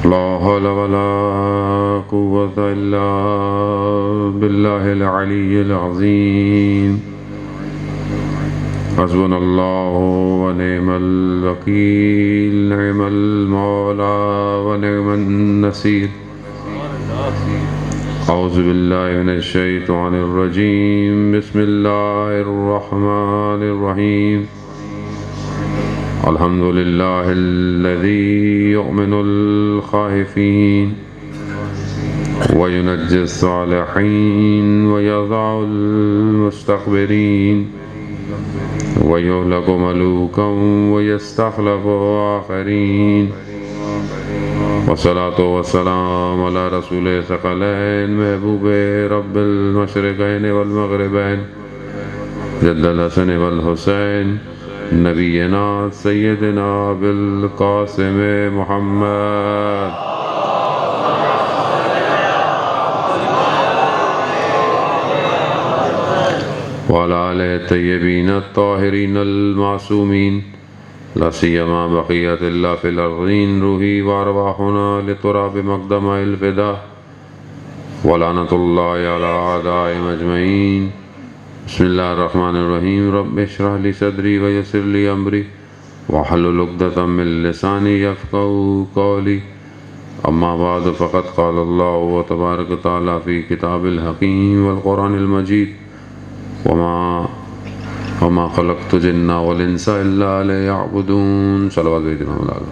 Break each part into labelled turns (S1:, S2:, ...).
S1: لا حول ولا قوة إلا بالله العلي العظيم حسبنا الله ونعم الوكيل نعم المولى ونعم النصير أعوذ بالله من الشيطان الرجيم بسم الله الرحمن الرحيم الحمد لله الذي يؤمن الخائفين وينجي الصالحين ويضع المستكبرين ويهلك ملوكا ويستخلف آخرين والصلاة والسلام على رسول ثقلين محبوب رب المشرقين والمغربين جد الحسن والحسين نبینا سیدنا بالقاسم محمد وعلى آلہ الطیبین الطاہرین المعصومین لا سیما بقیت اللہ فی الارضین روحی وارواحنا لتراب مقدم الفدا ولعنت اللہ علی اعدائهم اجمعین بسم اللہ الرحمن الرحیم رب اشرح لی صدری ویسر لی امری واحلل عقدۃ من لسانی یفقهوا قولی اما بعد فقد قال اللہ تبارک وتعالی فی کتاب الحکیم والقرآن المجید وما خلقت الجن والانس الا ليعبدون صلوات سیدنا محمد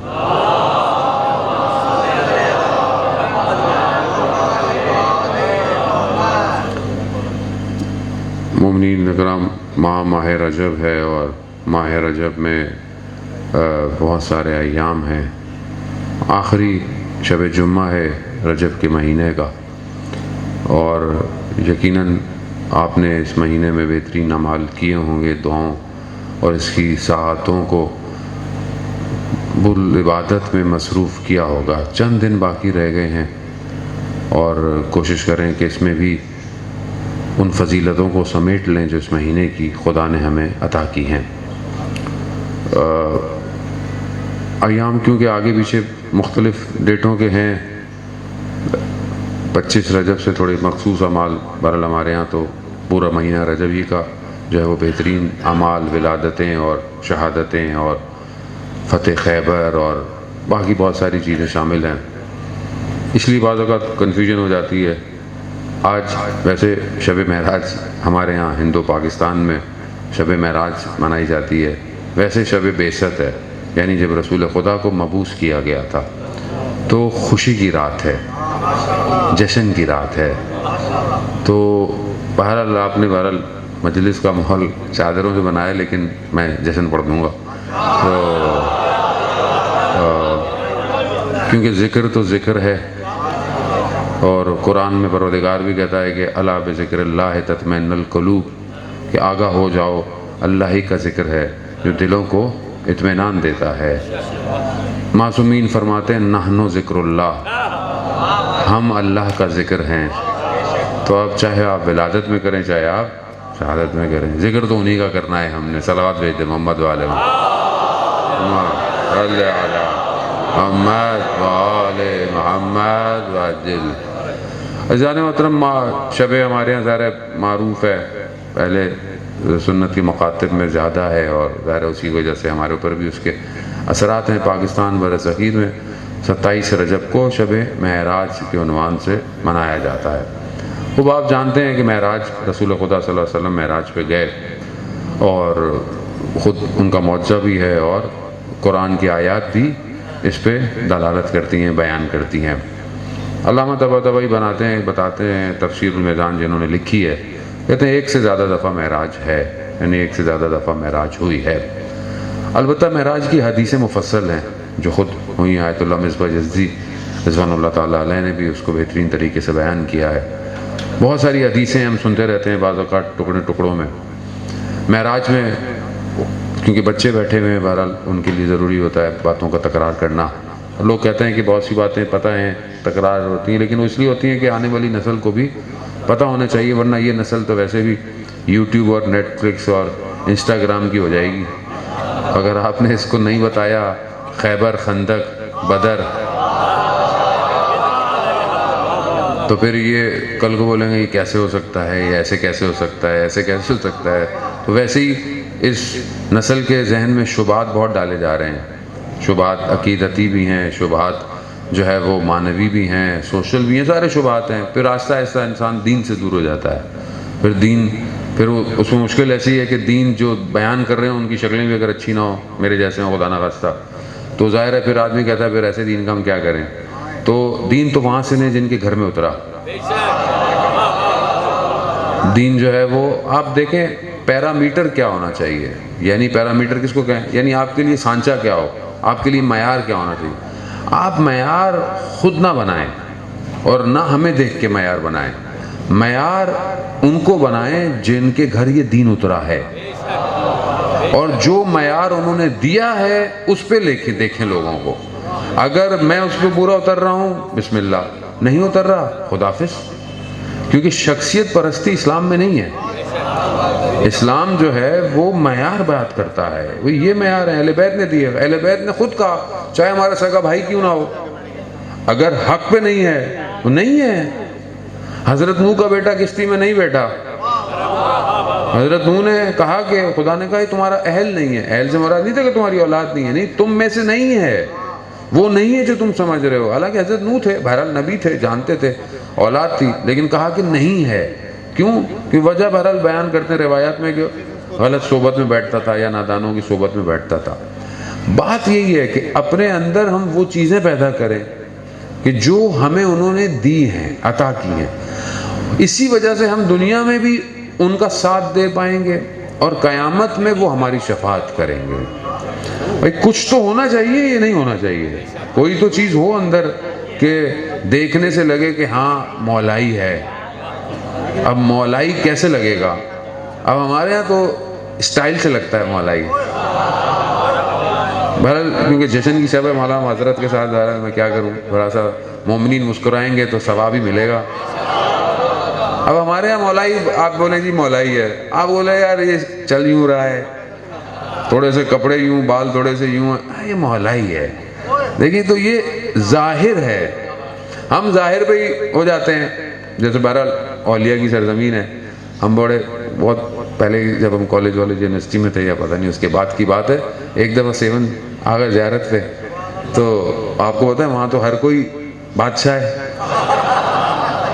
S1: مومنین اکرام، ماہ رجب ہے اور ماہ رجب میں بہت سارے ایام ہیں۔ آخری شب جمعہ ہے رجب کے مہینے کا، اور یقیناً آپ نے اس مہینے میں بہترین اعمال کیے ہوں گے، دعاؤں اور اس کی ساعتوں کو عبادت میں مصروف کیا ہوگا۔ چند دن باقی رہ گئے ہیں اور کوشش کریں کہ اس میں بھی ان فضیلتوں کو سمیٹ لیں جو اس مہینے کی خدا نے ہمیں عطا کی ہیں۔ ایام کیونکہ آگے پیچھے مختلف ڈیٹوں کے ہیں، 25 رجب سے تھوڑے مخصوص اعمال، بہرحال ہمارے ہاں تو پورا مہینہ رجب ہی کا جو ہے وہ بہترین اعمال، ولادتیں اور شہادتیں اور فتح خیبر اور باقی بہت ساری چیزیں شامل ہیں، اس لیے بعض اوقات کنفیوژن ہو جاتی ہے۔ آج ویسے شب معراج ہمارے ہاں ہندو پاکستان میں شب معراج منائی جاتی ہے، ویسے شب بعثت ہے، یعنی جب رسول خدا کو مبعوث کیا گیا تھا، تو خوشی کی رات ہے، جشن کی رات ہے۔ تو بہرحال آپ نے مجلس کا ماحول چادروں سے بنایا، لیکن میں جشن پڑھ دوں گا، تو کیونکہ ذکر تو ذکر ہے، اور قرآن میں پروردگار بھی کہتا ہے کہ الا بذکر اللہ تطمئن القلوب، کہ آگاہ ہو جاؤ، اللہ ہی کا ذکر ہے جو دلوں کو اطمینان دیتا ہے۔ معصومین فرماتے ہیں نحن ذکر اللہ، ہم اللہ کا ذکر ہیں۔ تو اب چاہے آپ ولادت میں کریں چاہے آپ شہادت میں کریں، ذکر تو انہی کا کرنا ہے ہم نے۔ صلوات بھیج دیں محمد والے محمد وآل محمد وعجل۔ عزیزان محترم، شب ہمارے یہاں ظاہر معروف ہے، پہلے سنت کی مکاتب میں زیادہ ہے، اور ظاہر اسی وجہ سے ہمارے اوپر بھی اس کے اثرات ہیں۔ پاکستان برصغیر میں 27 رجب کو شب معراج کے عنوان سے منایا جاتا ہے۔ خوب آپ جانتے ہیں کہ معراج، رسول خدا صلی اللہ علیہ وسلم معراج پہ گئے، اور خود ان کا معجزہ بھی ہے، اور قرآن کی آیات بھی اس پہ دلالت کرتی ہیں، بیان کرتی ہیں۔ علامہ طباطبائی بتاتے ہیں تفسیر المیزان جنہوں نے لکھی ہے، کہتے ہیں ایک سے زیادہ دفعہ معراج ہے، یعنی ایک سے زیادہ دفعہ معراج ہوئی ہے۔ البتہ معراج کی حدیثیں مفصل ہیں جو خود ہوئی ہیں، آیت اللہ مصباح جزدی رضوان اللہ تعالیٰ علیہ نے بھی اس کو بہترین طریقے سے بیان کیا ہے۔ بہت ساری حدیثیں ہم سنتے رہتے ہیں، بعض اوقات ٹکڑوں میں۔ معراج میں کیونکہ بچے بیٹھے ہوئے ہیں، بہرحال ان کے لیے ضروری ہوتا ہے باتوں کا تکرار کرنا۔ لوگ کہتے ہیں کہ بہت سی باتیں پتہ ہیں، تکرار ہوتی ہیں، لیکن وہ اس لیے ہوتی ہیں کہ آنے والی نسل کو بھی پتہ ہونا چاہیے، ورنہ یہ نسل تو ویسے بھی یوٹیوب اور نیٹ فلکس اور انسٹاگرام کی ہو جائے گی۔ اگر آپ نے اس کو نہیں بتایا، خیبر، خندق، بدر، تو پھر یہ کل کو بولیں گے یہ کیسے ہو سکتا ہے، یہ ایسے کیسے ہو سکتا ہے، ایسے کیسے ہو سکتا ہے. تو ویسے ہی اس نسل کے ذہن میں شبہات بہت ڈالے جا رہے ہیں. شبہات عقیدتی بھی ہیں، شبہات جو ہے وہ معنوی بھی ہیں، سوشل بھی ہیں، سارے شبہات ہیں. پھر آہستہ آہستہ انسان دین سے دور ہو جاتا ہے. پھر اس میں مشکل ایسی ہے کہ دین جو بیان کر رہے ہیں ان کی شکلیں بھی اگر اچھی نہ ہو، میرے جیسے ہوں خدا نہ خواستہ، تو ظاہر ہے پھر آدمی کہتا ہے پھر ایسے دین کا ہم کیا کریں. تو دین تو وہاں سے نہیں جن کے گھر میں اترا. دین جو ہے وہ آپ دیکھیں پیرامیٹر کیا ہونا چاہیے. یعنی پیرامیٹر کس کو کہیں؟ یعنی آپ کے لیے سانچہ کیا ہو، آپ کے لیے معیار کیا ہونا چاہیے. آپ معیار خود نہ بنائیں اور نہ ہمیں دیکھ کے معیار بنائیں. معیار ان کو بنائیں جن کے گھر یہ دین اترا ہے، اور جو معیار انہوں نے دیا ہے اس پہ دیکھیں لوگوں کو. اگر میں اس پہ پورا اتر رہا ہوں بسم اللہ، نہیں اتر رہا خداحافظ. کیونکہ شخصیت پرستی اسلام میں نہیں ہے. اسلام جو ہے وہ معیار بات کرتا ہے. وہ یہ معیار ہے اہل بیت نے دیے. اہل بیت نے خود کہا چاہے ہمارا سگا بھائی کیوں نہ ہو، اگر حق پہ نہیں ہے تو نہیں ہے. حضرت نوح کا بیٹا کشتی میں نہیں بیٹھا. حضرت نوح نے کہا کہ خدا نے کہا یہ تمہارا اہل نہیں ہے. اہل سے مراد نہیں تھا کہ تمہاری اولاد نہیں ہے، نہیں، تم میں سے نہیں ہے، وہ نہیں ہے جو تم سمجھ رہے ہو. حالانکہ حضرت نوح تھے، بہرحال نبی تھے، جانتے تھے اولاد تھی، لیکن کہا کہ نہیں ہے. کیوں؟ کہ وجہ بہرحال بیان کرتے ہیں روایات میں کہ غلط صحبت میں بیٹھتا تھا یا نادانوں کی صحبت میں بیٹھتا تھا. بات یہی ہے کہ اپنے اندر ہم وہ چیزیں پیدا کریں کہ جو ہمیں انہوں نے دی ہیں، عطا کی ہیں. اسی وجہ سے ہم دنیا میں بھی ان کا ساتھ دے پائیں گے اور قیامت میں وہ ہماری شفاعت کریں گے. بھائی کچھ تو ہونا چاہیے، یہ نہیں ہونا چاہیے. کوئی تو چیز ہو اندر کہ دیکھنے سے لگے کہ ہاں مولائی ہے. اب مولائی کیسے لگے گا؟ اب ہمارے ہاں تو اسٹائل سے لگتا ہے مولائی. بہرحال کیونکہ جشن کی شب ہے، مولانا معذرت کے ساتھ ظاہر ہے میں کیا کروں، تھوڑا سا مومنین مسکرائیں گے تو ثواب ہی ملے گا. اب ہمارے یہاں مولائی، آپ بولیں جی مولائی ہے، آپ بولیں یار یہ چل یوں رہا ہے، تھوڑے سے کپڑے یوں، بال تھوڑے سے یوں، یہ مولائی ہے. دیکھیں تو یہ ظاہر ہے. ہم ظاہر پہ ہی ہو جاتے ہیں. جیسے بہرحال اولیاء کی سرزمین ہے. ہم بہت پہلے جب ہم کالج یونیورسٹی میں تھے یا پتہ نہیں اس کے بعد کی بات ہے، ایک دفعہ 7 آ گئے زیارت پہ. تو آپ کو پتہ ہے وہاں تو ہر کوئی بادشاہ ہے.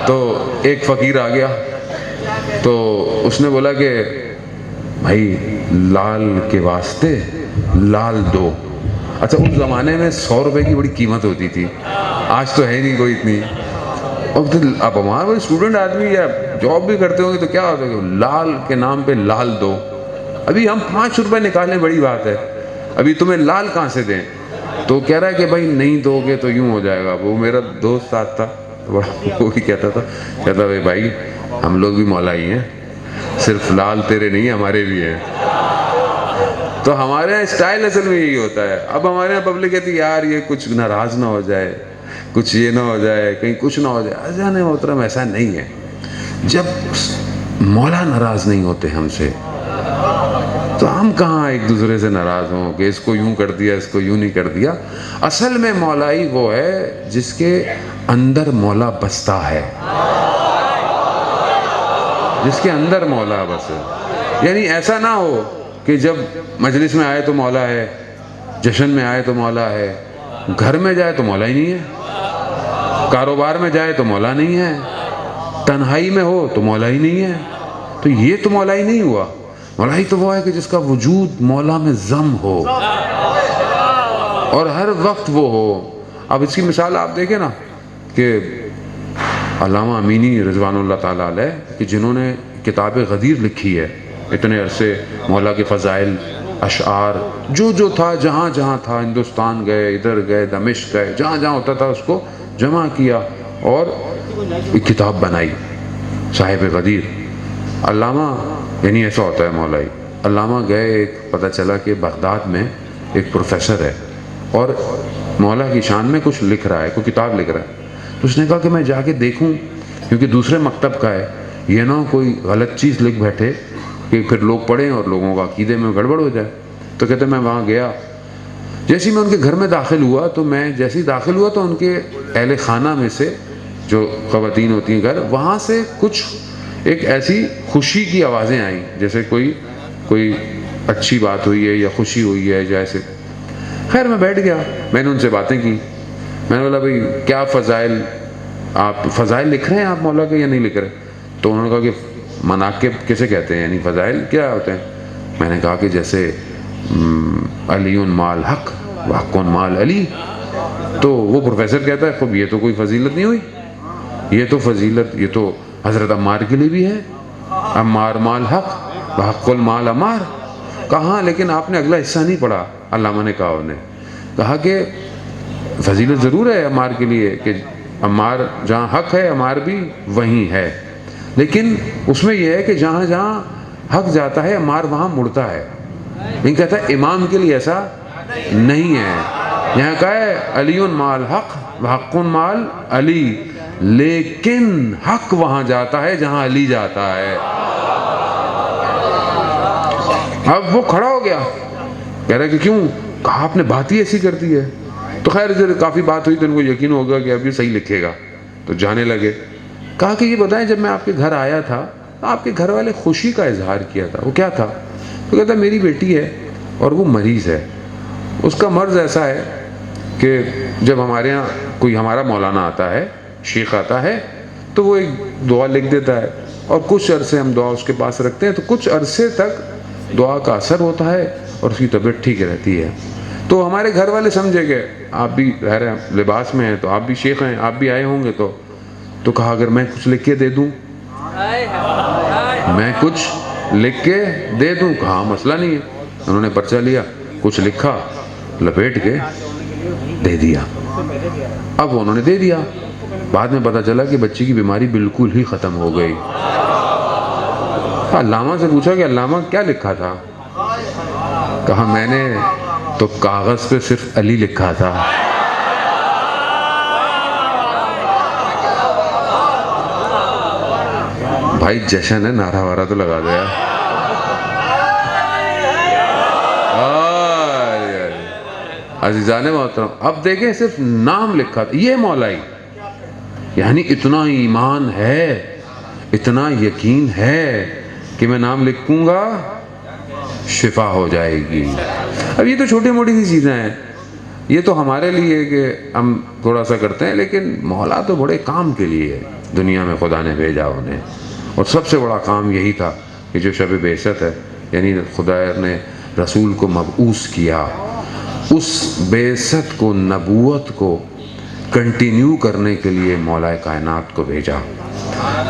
S1: تو ایک فقیر آ گیا تو اس نے بولا کہ بھائی لال کے واسطے لال دو. اچھا اس زمانے میں 100 روپے کی بڑی قیمت ہوتی تھی، آج تو ہے نہیں کوئی اتنی. اب ہمارا کوئی اسٹوڈنٹ آدمی یا جاب بھی کرتے ہوں گے تو کیا ہوتا ہے کہ لال کے نام پہ لال دو. ابھی ہم 5 روپے نکالیں بڑی بات ہے، ابھی تمہیں لال کہاں سے دیں؟ تو کہہ رہا ہے کہ بھائی نہیں دو گے تو یوں ہو جائے گا. وہ میرا دوست ساتھ تھا، وہ بھی کہتا تھا بھائی ہم لوگ بھی مولائی ہیں، صرف لال تیرے نہیں ہمارے بھی ہیں. تو ہمارے یہاں اسٹائل اصل میں یہی ہوتا ہے. اب ہمارے یہاں پبلک کہتی ہے یار یہ کچھ ناراض نہ ہو جائے، کچھ یہ نہ ہو جائے، کہیں کچھ نہ ہو جائے. اذان محترم ایسا نہیں ہے. جب مولا ناراض نہیں ہوتے ہم سے تو ہم کہاں ایک دوسرے سے ناراض ہوں کہ اس کو یوں کر دیا، اس کو یوں نہیں کر دیا. اصل میں مولائی وہ ہے جس کے اندر مولا بستا ہے، جس کے اندر مولا بس ہے. یعنی ایسا نہ ہو کہ جب مجلس میں آئے تو مولا ہے، جشن میں آئے تو مولا ہے، گھر میں جائے تو مولا ہی نہیں ہے، کاروبار میں جائے تو مولا نہیں ہے، تنہائی میں ہو تو مولا ہی نہیں ہے. تو یہ تو مولا ہی نہیں ہوا. مولائی تو وہ ہے کہ جس کا وجود مولا میں ضم ہو اور ہر وقت وہ ہو. اب اس کی مثال آپ دیکھیں نا کہ علامہ امینی رضوان اللہ تعالیٰ علیہ کہ جنہوں نے کتاب غدیر لکھی ہے، اتنے عرصے مولا کے فضائل، اشعار، جو تھا، جہاں جہاں تھا، ہندوستان گئے، ادھر گئے، دمشق گئے، جہاں جہاں ہوتا تھا اس کو جمع کیا اور ایک کتاب بنائی، صاحب غدیر. علامہ یعنی ایسا ہوتا ہے مولائی. علامہ گئے، ایک پتہ چلا کہ بغداد میں ایک پروفیسر ہے اور مولا کی شان میں کچھ لکھ رہا ہے، کوئی کتاب لکھ رہا ہے. تو اس نے کہا کہ میں جا کے دیکھوں، کیونکہ دوسرے مکتب کا ہے، یہ نہ کوئی غلط چیز لکھ بیٹھے کہ پھر لوگ پڑھیں اور لوگوں کا عقیدے میں گڑبڑ ہو جائے. تو کہتے میں وہاں گیا. جیسے میں ان کے گھر میں داخل ہوا تو ان کے اہل خانہ میں سے جو خواتین ہوتی ہیں گھر، وہاں سے کچھ ایک ایسی خوشی کی آوازیں آئیں، جیسے کوئی اچھی بات ہوئی ہے یا خوشی ہوئی ہے جیسے. خیر میں بیٹھ گیا، میں نے ان سے باتیں کی. میں نے بولا بھائی کیا فضائل، آپ فضائل لکھ رہے ہیں آپ مولا کے یا نہیں لکھ رہے؟ تو انہوں نے کہا کہ مناقب کیسے کہتے ہیں، یعنی فضائل کیا ہوتے ہیں؟ میں نے کہا کہ جیسے علی مال حق و حق مال علی. تو وہ پروفیسر کہتا ہے خب یہ تو کوئی فضیلت نہیں ہوئی، یہ تو فضیلت، یہ تو حضرت عمار کے لیے بھی ہے، عمار مال حق و حق المال عمار. کہاں، لیکن آپ نے اگلا حصہ نہیں پڑھا. علامہ نے کہا، انہیں کہا کہ فضیلت ضرور ہے عمار کے لیے کہ عمار جہاں حق ہے عمار بھی وہیں ہے، لیکن اس میں یہ ہے کہ جہاں جہاں حق جاتا ہے عمار وہاں مڑتا ہے. لیکن کہتا ہے امام کے لیے ایسا نہیں ہے. یہاں کہا ہے علی مال حق و حق مال علی، لیکن حق وہاں جاتا ہے جہاں علی جاتا ہے. اب وہ کھڑا ہو گیا، کہہ رہا کہ کیوں؟ کہا آپ نے بات ہی ایسی کر دی ہے. تو خیر کافی بات ہوئی تو ان کو یقین ہوگا کہ اب یہ صحیح لکھے گا، تو جانے لگے. کہا کہ یہ بتائیں جب میں آپ کے گھر آیا تھا تو آپ کے گھر والے خوشی کا اظہار کیا تھا، وہ کیا تھا؟ تو کہتا میری بیٹی ہے اور وہ مریض ہے، اس کا مرض ایسا ہے کہ جب ہمارے ہاں کوئی ہمارا مولانا آتا ہے، شیخ آتا ہے، تو وہ ایک دعا لکھ دیتا ہے اور کچھ عرصے ہم دعا اس کے پاس رکھتے ہیں، تو کچھ عرصے تک دعا کا اثر ہوتا ہے اور اس کی طبیعت ٹھیک رہتی ہے. تو ہمارے گھر والے سمجھے کہ آپ بھی ظاہر لباس میں ہیں تو آپ بھی شیخ ہیں، آپ بھی آئے ہوں گے. تو کہا اگر میں کچھ لکھ کے دے دوں، میں کچھ لکھ کے دے دوں؟ کہا مسئلہ نہیں ہے. انہوں نے پرچہ لیا، کچھ لکھا، لپیٹ کے دے دیا. اب انہوں نے دے دیا. بعد میں پتا چلا کہ بچی کی بیماری بالکل ہی ختم ہو گئی. علامہ سے پوچھا کہ علامہ کیا لکھا تھا؟ کہا میں نے تو کاغذ پہ صرف علی لکھا تھا. بھائی جشن ہے، نعرہ وارہ تو لگا دیا. عزیزان محترم اب دیکھیں صرف نام لکھا تھا، یہ مولائی، یعنی اتنا ایمان ہے، اتنا یقین ہے کہ میں نام لکھوں گا شفا ہو جائے گی. اب یہ تو چھوٹی موٹی سی چیزیں ہیں، یہ تو ہمارے لیے کہ ہم تھوڑا سا کرتے ہیں، لیکن مولا تو بڑے کام کے لیے دنیا میں خدا نے بھیجا انہیں. اور سب سے بڑا کام یہی تھا کہ جو شب بعثت ہے، یعنی خدا نے رسول کو مبعوث کیا، اس بعثت کو، نبوت کو کنٹینیو کرنے کے لیے مولا کائنات کو بھیجا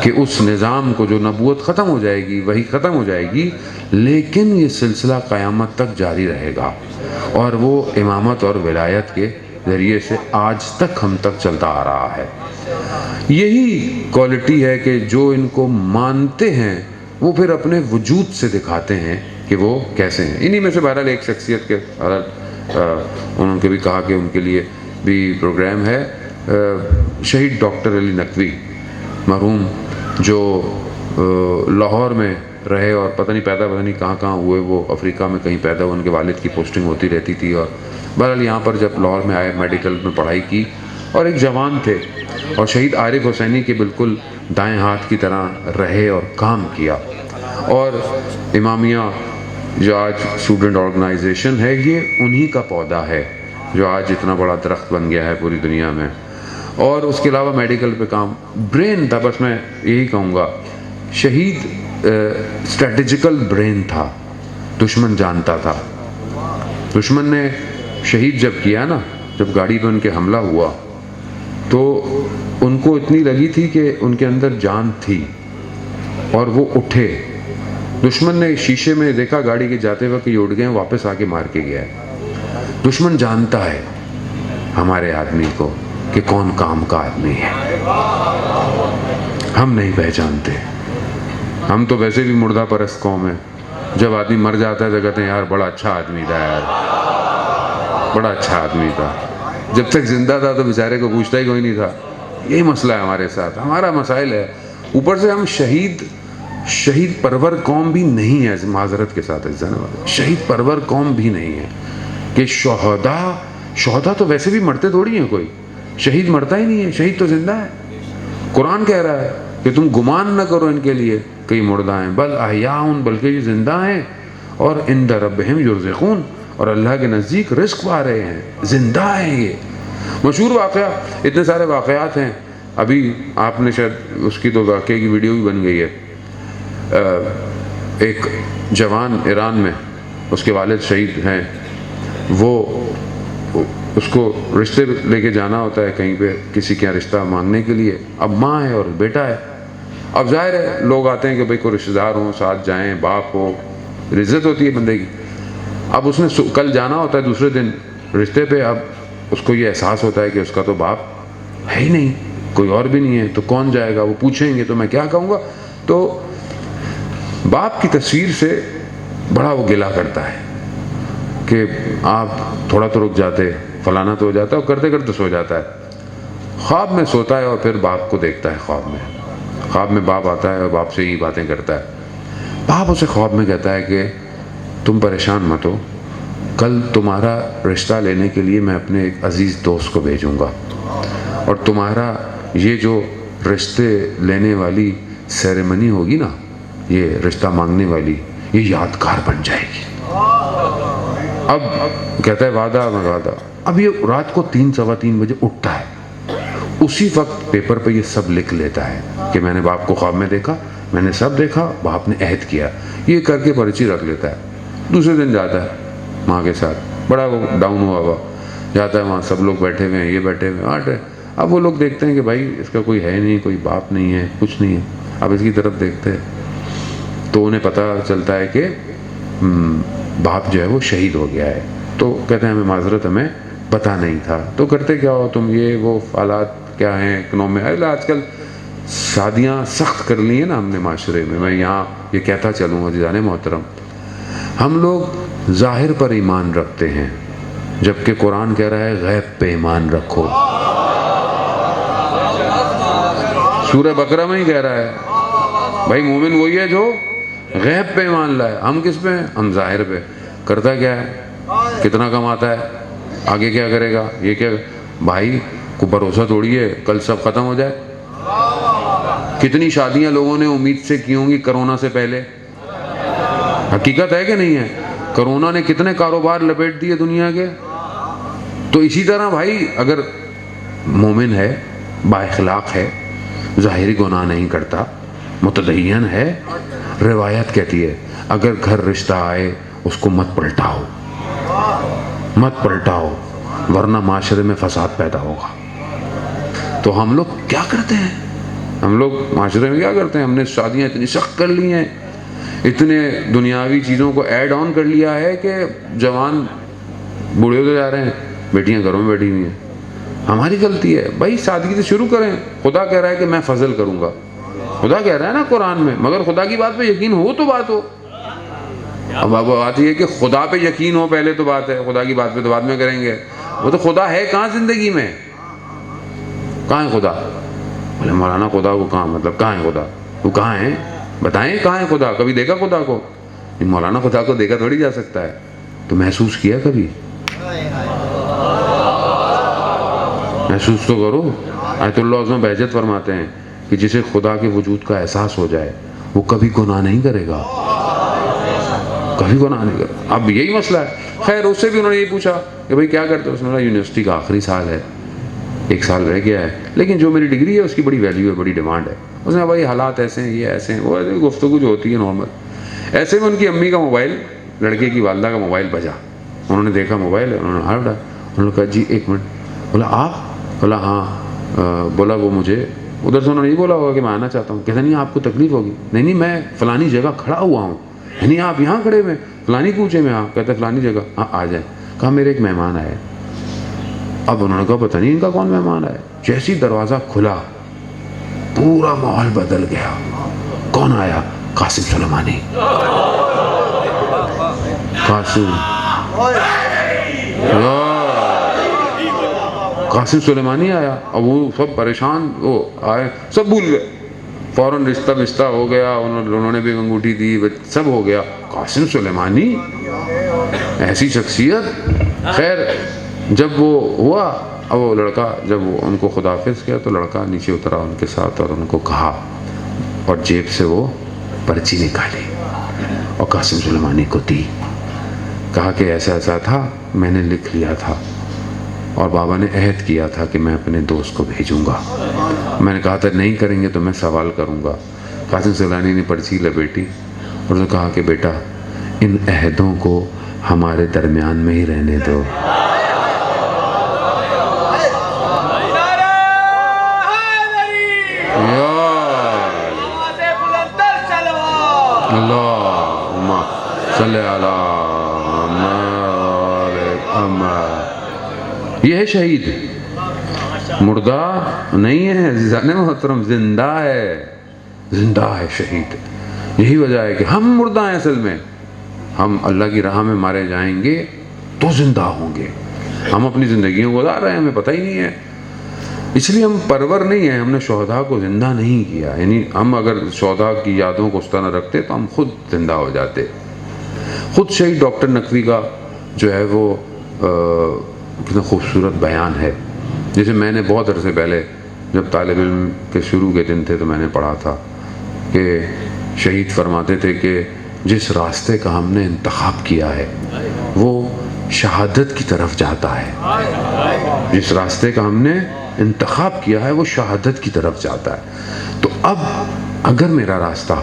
S1: کہ اس نظام کو، جو نبوت ختم ہو جائے گی وہی ختم ہو جائے گی، لیکن یہ سلسلہ قیامت تک جاری رہے گا، اور وہ امامت اور ولایت کے ذریعے سے آج تک ہم تک چلتا آ رہا ہے. یہی کوالٹی ہے کہ جو ان کو مانتے ہیں وہ پھر اپنے وجود سے دکھاتے ہیں کہ وہ کیسے ہیں. انہی میں سے بہرحال ایک شخصیت کے انہوں نے بھی کہا کہ ان کے لیے بھی پروگرام ہے. شہید ڈاکٹر علی نقوی مرحوم، جو لاہور میں رہے اور پتہ نہیں کہاں ہوئے، وہ افریقہ میں کہیں پیدا ہوئے، ان کے والد کی پوسٹنگ ہوتی رہتی تھی، اور بہرحال یہاں پر جب لاہور میں آئے میڈیکل میں پڑھائی کی، اور ایک جوان تھے، اور شہید عارف حسینی کے بالکل دائیں ہاتھ کی طرح رہے اور کام کیا. اور امامیہ جو آج اسٹوڈنٹ آرگنائزیشن ہے، یہ انہی کا پودا ہے جو آج اتنا بڑا درخت بن گیا ہے پوری دنیا میں. اور اس کے علاوہ میڈیکل پہ کام، برین تھا، بس میں یہی کہوں گا شہید اسٹریٹجیکل برین تھا. دشمن جانتا تھا، دشمن نے شہید جب کیا نا، جب گاڑی پہ ان کے حملہ ہوا تو ان کو اتنی لگی تھی کہ ان کے اندر جان تھی اور وہ اٹھے. دشمن نے شیشے میں دیکھا گاڑی کے جاتے وقت یہ اٹھ گئے، واپس آ کے مار کے گیا ہے. دشمن جانتا ہے ہمارے آدمی کو کہ کون کام کا آدمی ہے. ہم نہیں پہچانتے، ہم تو ویسے بھی مردہ پرست قوم ہے. جب آدمی مر جاتا ہے تو کہتے ہیں یار بڑا اچھا آدمی تھا، یار بڑا اچھا آدمی تھا. جب تک زندہ تھا تو بیچارے کو پوچھتا ہی کوئی نہیں تھا. یہی مسئلہ ہے ہمارے ساتھ، ہمارا مسائل ہے. اوپر سے ہم شہید پرور قوم بھی نہیں ہے، معذرت کے ساتھ شہید پرور قوم بھی نہیں ہے کہ شہداء تو ویسے بھی مرتے تھوڑی ہیں، کوئی شہید مرتا ہی نہیں ہے، شہید تو زندہ ہے. قرآن کہہ رہا ہے کہ تم گمان نہ کرو ان کے لیے کئی مردہ ہیں، بل احیاء، بلکہ یہ زندہ ہیں، اور عند ربہم یرزقون، اور اللہ کے نزدیک رزق پا رہے ہیں، زندہ ہیں یہ۔ مشہور واقعہ، اتنے سارے واقعات ہیں، ابھی آپ نے شاید اس کی تو واقعے کی ویڈیو بھی بن گئی ہے۔ ایک جوان ایران میں، اس کے والد شہید ہیں، وہ اس کو رشتے لے کے جانا ہوتا ہے کہیں پہ کسی کے یہاں رشتہ مانگنے کے لیے، اب ماں ہے اور بیٹا ہے، اب ظاہر ہے لوگ آتے ہیں کہ بھئی کوئی رشتہ دار ہوں ساتھ جائیں، باپ ہو، عزت ہوتی ہے بندے کی۔ اب اس نے کل جانا ہوتا ہے دوسرے دن رشتے پہ، اب اس کو یہ احساس ہوتا ہے کہ اس کا تو باپ ہے ہی نہیں، کوئی اور بھی نہیں ہے، تو کون جائے گا، وہ پوچھیں گے تو میں کیا کہوں گا، تو باپ کی تصویر سے بڑا وہ گلہ کرتا ہے کہ آپ تھوڑا تو رک جاتے، فلانا تو ہو جاتا ہے، اور کرتے کرتے سو جاتا ہے۔ خواب میں سوتا ہے اور پھر باپ کو دیکھتا ہے، خواب میں باپ آتا ہے اور باپ سے یہی باتیں کرتا ہے۔ باپ اسے خواب میں کہتا ہے کہ تم پریشان مت ہو، کل تمہارا رشتہ لینے کے لیے میں اپنے ایک عزیز دوست کو بھیجوں گا، اور تمہارا یہ جو رشتے لینے والی سیریمنی ہوگی نا، یہ رشتہ مانگنے والی، یہ یادگار بن جائے گی۔ اب کہتا ہے وعدہ میں وعدہ۔ اب یہ رات کو 3 سوا 3 بجے اٹھتا ہے، اسی وقت پیپر پہ یہ سب لکھ لیتا ہے کہ میں نے باپ کو خواب میں دیکھا، میں نے سب دیکھا، باپ نے عہد کیا، یہ کر کے پرچی رکھ لیتا ہے۔ دوسرے دن جاتا ہے ماں کے ساتھ، بڑا وہ ڈاؤن ہوا جاتا ہے، وہاں سب لوگ بیٹھے ہوئے ہیں، یہ بیٹھے ہوئے ہیں، اب وہ لوگ دیکھتے ہیں کہ بھائی اس کا کوئی ہے نہیں، کوئی باپ نہیں ہے، کچھ نہیں ہے، اب اس کی طرف دیکھتے ہیں تو انہیں پتہ چلتا ہے کہ باپ جو ہے وہ شہید ہو گیا ہے۔ تو کہتے ہیں ہمیں معذرت، ہمیں پتہ نہیں تھا۔ تو کرتے کیا ہو تم، یہ وہ حالات کیا ہیں اکنومی، آج کل شادیاں سخت کر لی ہیں نا ہم نے معاشرے میں۔ میں یہاں یہ کہتا چلوں عزیزان محترم، ہم لوگ ظاہر پر ایمان رکھتے ہیں، جبکہ قرآن کہہ رہا ہے غیب پہ ایمان رکھو۔ سورہ بقرہ میں ہی کہہ رہا ہے بھائی مومن وہی ہے جو غیب پہ ایمان لائے۔ ہم کس پہ ہیں؟ ہم ظاہر پہ۔ کرتا کیا ہے، کتنا کماتا ہے، آگے کیا کرے گا، یہ کیا، بھائی کو بھروسہ توڑی ہے کل سب ختم ہو جائے۔ کتنی شادیاں لوگوں نے امید سے کی ہوں گی کرونا سے پہلے، حقیقت ہے کہ نہیں ہے؟ کرونا نے کتنے کاروبار لپیٹ دیے دنیا کے۔ تو اسی طرح بھائی اگر مومن ہے، با اخلاق ہے، ظاہری گناہ نہیں کرتا، متدین ہے، روایت کہتی ہے اگر گھر رشتہ آئے اس کو مت پلٹاؤ، مت پلٹاؤ، ورنہ معاشرے میں فساد پیدا ہوگا۔ تو ہم لوگ کیا کرتے ہیں، ہم لوگ معاشرے میں کیا کرتے ہیں، ہم نے شادیاں اتنی سخت کر لی ہیں، اتنے دنیاوی چیزوں کو ایڈ آن کر لیا ہے کہ جوان بوڑھے ہوتے جا رہے ہیں، بیٹیاں گھروں میں بیٹھی ہوئی ہیں۔ ہماری غلطی ہے بھائی، سادگی سے شروع کریں۔ خدا کہہ رہا ہے کہ میں فضل کروں گا، خدا کہہ رہا ہے نا قرآن میں، مگر خدا کی بات پہ یقین ہو تو بات ہو۔ اب بات یہ ہے کہ خدا پہ یقین ہو پہلے تو بات ہے، خدا کی بات پہ تو بعد میں کریں گے۔ وہ تو خدا ہے کہاں زندگی میں، کہاں ہے خدا؟ بولے مولانا خدا کو کہاں، مطلب کہاں ہے خدا، وہ کہاں ہے بتائیں، کہاں ہے خدا؟ کبھی دیکھا خدا کو؟ نہیں مولانا، خدا کو دیکھا تھوڑی جا سکتا ہے، تو محسوس کیا کبھی؟ محسوس تو کرو۔ آیت اللہ عظمہ بہجت فرماتے ہیں کہ جسے خدا کے وجود کا احساس ہو جائے وہ کبھی گناہ نہیں کرے گا، کبھی گناہ نہیں کرے گا۔ اب یہی مسئلہ ہے۔ خیر اس سے بھی انہوں نے یہ پوچھا کہ بھائی کیا کرتے ہو؟ اس نے کہا یونیورسٹی کا آخری سال ہے، 1 سال رہ گیا ہے، لیکن جو میری ڈگری ہے اس کی بڑی ویلیو ہے، بڑی ڈیمانڈ ہے۔ اس نے کہا بھائی حالات ایسے ہیں، یہ ایسے ہیں، وہ گفتگو جو ہوتی ہے نارمل۔ ایسے میں ان کی امی کا موبائل، لڑکے کی والدہ کا موبائل بجا، انہوں نے دیکھا موبائل ہے، انہوں نے ہاتھ اٹھایا، انہوں نے کہا جی 1 منٹ۔ بولا آپ؟ بولا ہاں۔ بولا وہ مجھے ادھر سے انہوں نے یہ بولا ہوگا کہ میں آنا چاہتا ہوں۔ کہتا نہیں آپ کو تکلیف ہوگی؟ نہیں نہیں میں فلانی جگہ کھڑا ہوا ہوں۔ نہیں آپ یہاں کھڑے ہوئے فلانی کوچے میں؟ آپ کہتے فلانی جگہ، ہاں آ جائیں۔ کہا میرے ایک مہمان آئے۔ اب انہوں نے کہا پتہ نہیں ان کا کون مہمان آئے۔ جیسی دروازہ کھلا پورا ماحول بدل گیا۔ کون آیا؟ قاسم سلیمانی۔ قاسم سلیمانی آیا۔ اب وہ سب پریشان، وہ آئے سب بھول گئے، فوراً رشتہ ہو گیا، انہوں نے بھی انگوٹھی دی، سب ہو گیا۔ قاسم سلیمانی ایسی شخصیت۔ خیر جب وہ ہوا اب وہ لڑکا جب ان کو خداحافظ کیا تو لڑکا نیچے اترا ان کے ساتھ اور ان کو کہا، اور جیب سے وہ پرچی نکالی اور قاسم سلیمانی کو دی، کہا کہ ایسا ایسا تھا، میں نے لکھ لیا تھا اور بابا نے عہد کیا تھا کہ میں اپنے دوست کو بھیجوں گا، میں نے کہا تھا نہیں کریں گے تو میں سوال کروں گا۔ قاسم سلیمانی نے پرچی لپیٹی اور نے کہا کہ بیٹا ان عہدوں کو ہمارے درمیان میں ہی رہنے دو۔ اللہم صلی علی محمد۔ یہ ہے شہید، مردہ نہیں ہے عزیزان محترم، زندہ ہے، زندہ ہے شہید۔ یہی وجہ ہے کہ ہم مردہ ہیں، اصل میں ہم اللہ کی راہ میں مارے جائیں گے تو زندہ ہوں گے۔ ہم اپنی زندگیوں گزار رہے ہیں، ہمیں پتہ ہی نہیں ہے، اس لیے ہم پرور نہیں ہیں، ہم نے شہداء کو زندہ نہیں کیا۔ یعنی ہم اگر شہداء کی یادوں کو اس طرح رکھتے تو ہم خود زندہ ہو جاتے۔ خود شہید ڈاکٹر نقوی کا جو ہے وہ کتنا خوبصورت بیان ہے، جیسے میں نے بہت عرصے پہلے جب طالب علم کے شروع کے دن تھے تو میں نے پڑھا تھا کہ شہید فرماتے تھے کہ جس راستے کا ہم نے انتخاب کیا ہے وہ شہادت کی طرف جاتا ہے، جس راستے کا ہم نے انتخاب کیا ہے وہ شہادت کی طرف جاتا ہے۔ تو اب اگر میرا راستہ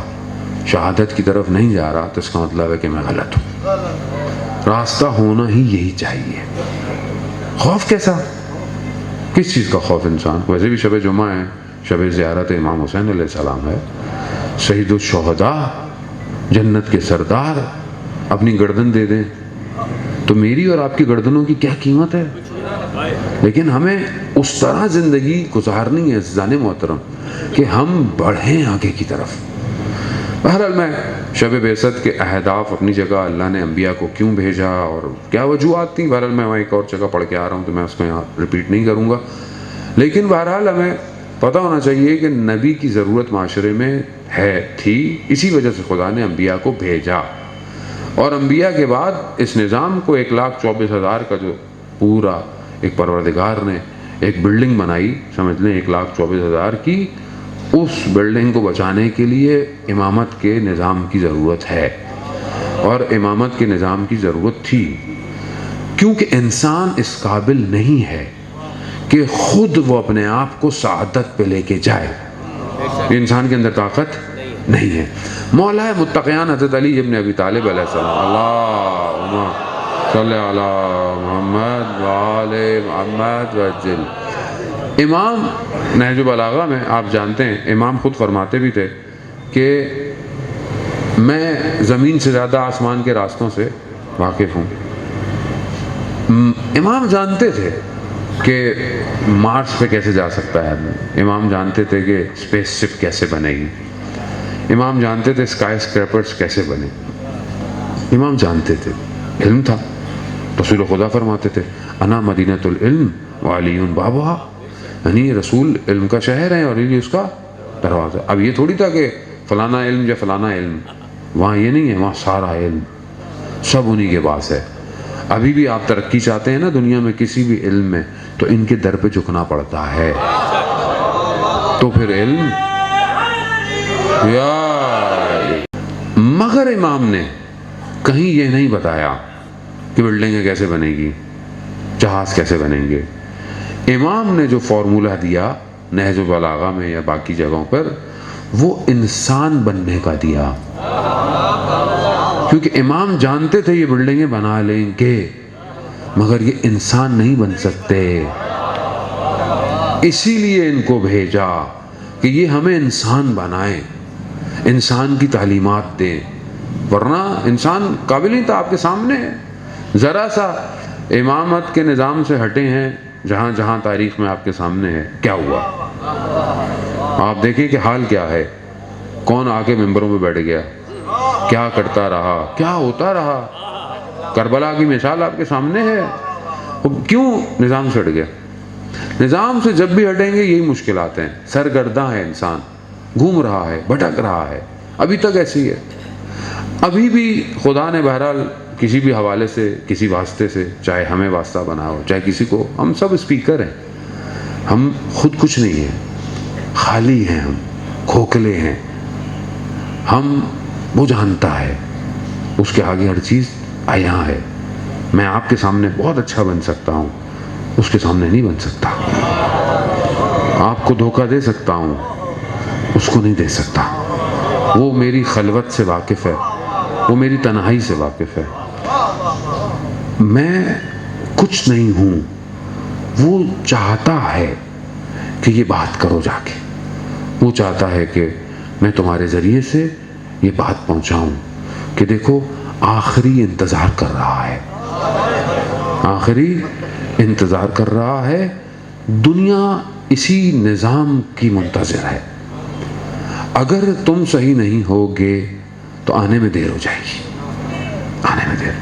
S1: شہادت کی طرف نہیں جا رہا تو اس کا مطلب ہے کہ میں غلط ہوں۔ راستہ ہونا ہی یہی چاہیے۔ خوف کیسا؟ کس چیز کا خوف انسان؟ ویسے بھی شب جمعہ ہے، شب زیارت امام حسین علیہ السلام ہے، سید الشہداء، جنت کے سردار اپنی گردن دے دیں تو میری اور آپ کی گردنوں کی کیا قیمت ہے؟ لیکن ہمیں اس طرح زندگی گزارنی ہے عزیزان محترم کہ ہم بڑھیں آگے کی طرف۔ بہرحال میں شب بعثت کے اہداف اپنی جگہ، اللہ نے انبیاء کو کیوں بھیجا اور کیا وجوہات تھیں، بہرحال میں وہاں ایک اور جگہ پڑھ کے آ رہا ہوں تو میں اس کو یہاں ریپیٹ نہیں کروں گا، لیکن بہرحال ہمیں پتہ ہونا چاہیے کہ نبی کی ضرورت معاشرے میں تھی، اسی وجہ سے خدا نے انبیاء کو بھیجا، اور انبیاء کے بعد اس نظام کو 1,24,000 کا جو پورا ایک پروردگار نے ایک بلڈنگ بنائی، سمجھ لیں 1,24,000 کی، اس بلڈنگ کو بچانے کے لیے امامت کے نظام کی ضرورت ہے، اور امامت کے نظام کی ضرورت تھی کیونکہ انسان اس قابل نہیں ہے کہ خود وہ اپنے آپ کو سعادت پہ لے کے جائے، انسان کے اندر طاقت نہیں ہے۔ مولا متقیان حضرت علی ابن ابی طالب علیہ السلام، اللہم صلی علی محمد وآل محمد وجل۔ امام نہج البلاغہ میں آپ جانتے ہیں، امام خود فرماتے بھی تھے کہ میں زمین سے زیادہ آسمان کے راستوں سے واقف ہوں۔ امام جانتے تھے کہ مارس پہ کیسے جا سکتا ہے آدمی، امام جانتے تھے کہ اسپیس شپ کیسے بنے گی، امام جانتے تھے اسکائی اسکریپرز کیسے بنے، امام جانتے تھے، علم تھا۔ رسول خدا فرماتے تھے انا مدینۃ العلم وعلی بابھا، یعنی رسول علم کا شہر ہے اور علی اس کا دروازہ۔ اب یہ تھوڑی تھا کہ فلانا علم یا فلانا علم، وہاں یہ نہیں ہے، وہاں سارا علم سب انہی کے پاس ہے۔ ابھی بھی آپ ترقی چاہتے ہیں نا دنیا میں کسی بھی علم میں تو ان کے در پہ جھکنا پڑتا ہے، تو پھر علم مگر امام نے کہیں یہ نہیں بتایا کہ بلڈنگیں کیسے بنے گی، جہاز کیسے بنیں گے۔ امام نے جو فارمولہ دیا نہج البلاغہ میں یا باقی جگہوں پر، وہ انسان بننے کا دیا، کیونکہ امام جانتے تھے یہ بلڈنگیں بنا لیں گے مگر یہ انسان نہیں بن سکتے، اسی لیے ان کو بھیجا کہ یہ ہمیں انسان بنائیں، انسان کی تعلیمات دیں، ورنہ انسان قابل نہیں تھا۔ آپ کے سامنے ذرا سا امامت کے نظام سے ہٹے ہیں، جہاں جہاں تاریخ میں آپ کے سامنے ہے، کیا ہوا آپ دیکھیں کہ حال کیا ہے، کون آ کے ممبروں میں بیٹھ گیا، کیا کرتا رہا، کیا ہوتا رہا۔ کربلا کی مثال آپ کے سامنے ہے، کیوں نظام سے ہٹ گیا۔ نظام سے جب بھی ہٹیں گے یہی مشکلات ہیں، سرگرداں ہے انسان، گھوم رہا ہے، بھٹک رہا ہے، ابھی تک ایسی ہے۔ ابھی بھی خدا نے بہرحال کسی بھی حوالے سے کسی واسطے سے، چاہے ہمیں واسطہ بناؤ چاہے کسی کو، ہم سب اسپیکر ہیں، ہم خود کچھ نہیں ہیں، خالی ہیں، ہم کھوکھلے ہیں، ہم وہ جانتا ہے، اس کے آگے ہر چیز عیاں ہے۔ میں آپ کے سامنے بہت اچھا بن سکتا ہوں، اس کے سامنے نہیں بن سکتا۔ آپ کو دھوکہ دے سکتا ہوں، اس کو نہیں دے سکتا۔ وہ میری خلوت سے واقف ہے، وہ میری تنہائی سے واقف ہے۔ میں کچھ نہیں ہوں، وہ چاہتا ہے کہ یہ بات کرو جا کے، وہ چاہتا ہے کہ میں تمہارے ذریعے سے یہ بات پہنچاؤں کہ دیکھو آخری انتظار کر رہا ہے، آخری انتظار کر رہا ہے، دنیا اسی نظام کی منتظر ہے۔ اگر تم صحیح نہیں ہوگے تو آنے میں دیر ہو جائے گی، آنے میں دیر۔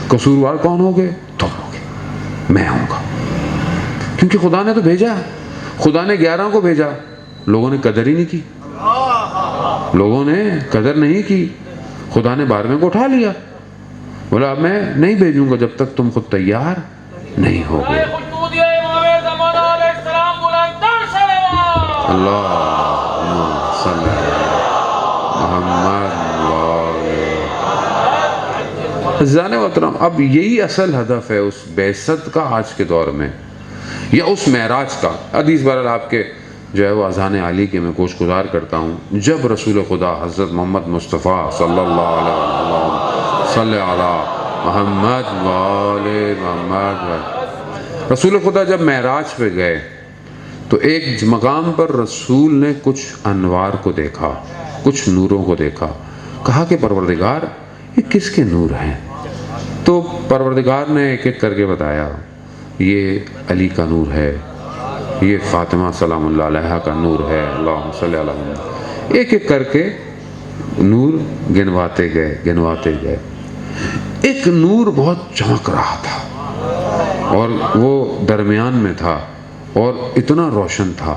S1: قصوروار کون ہوگے؟ تم ہوگے، میں ہوں گا، کیونکہ خدا نے تو بھیجا، خدا نے 11 کو بھیجا، لوگوں نے قدر ہی نہیں کی، لوگوں نے قدر نہیں کی۔ خدا نے 12ویں کو اٹھا لیا، بولا اب میں نہیں بھیجوں گا جب تک تم خود تیار نہیں ہوگے۔ اللہم صلی محمد عزیزان محترم، اب یہی اصل ہدف ہے اس بعثت کا آج کے دور میں، یا اس معراج کا۔ حدیث بہرحال آپ کے جو ہے وہ اذان عالی کے میں کوشش گزار کرتا ہوں، جب رسول خدا حضرت محمد مصطفیٰ صلی اللہ علیہ وسلم صلی علی محمد وآل محمد، رسول خدا جب معراج پہ گئے تو ایک مقام پر رسول نے کچھ انوار کو دیکھا، کچھ نوروں کو دیکھا، کہا کہ پروردگار یہ کس کے نور ہیں؟ تو پروردگار نے ایک ایک کر کے بتایا، یہ علی کا نور ہے، یہ فاطمہ سلام اللہ علیہا کا نور ہے، اللہم صلی علی محمد، ایک ایک کر کے نور گنواتے گئے۔ ایک نور بہت چمک رہا تھا اور وہ درمیان میں تھا اور اتنا روشن تھا،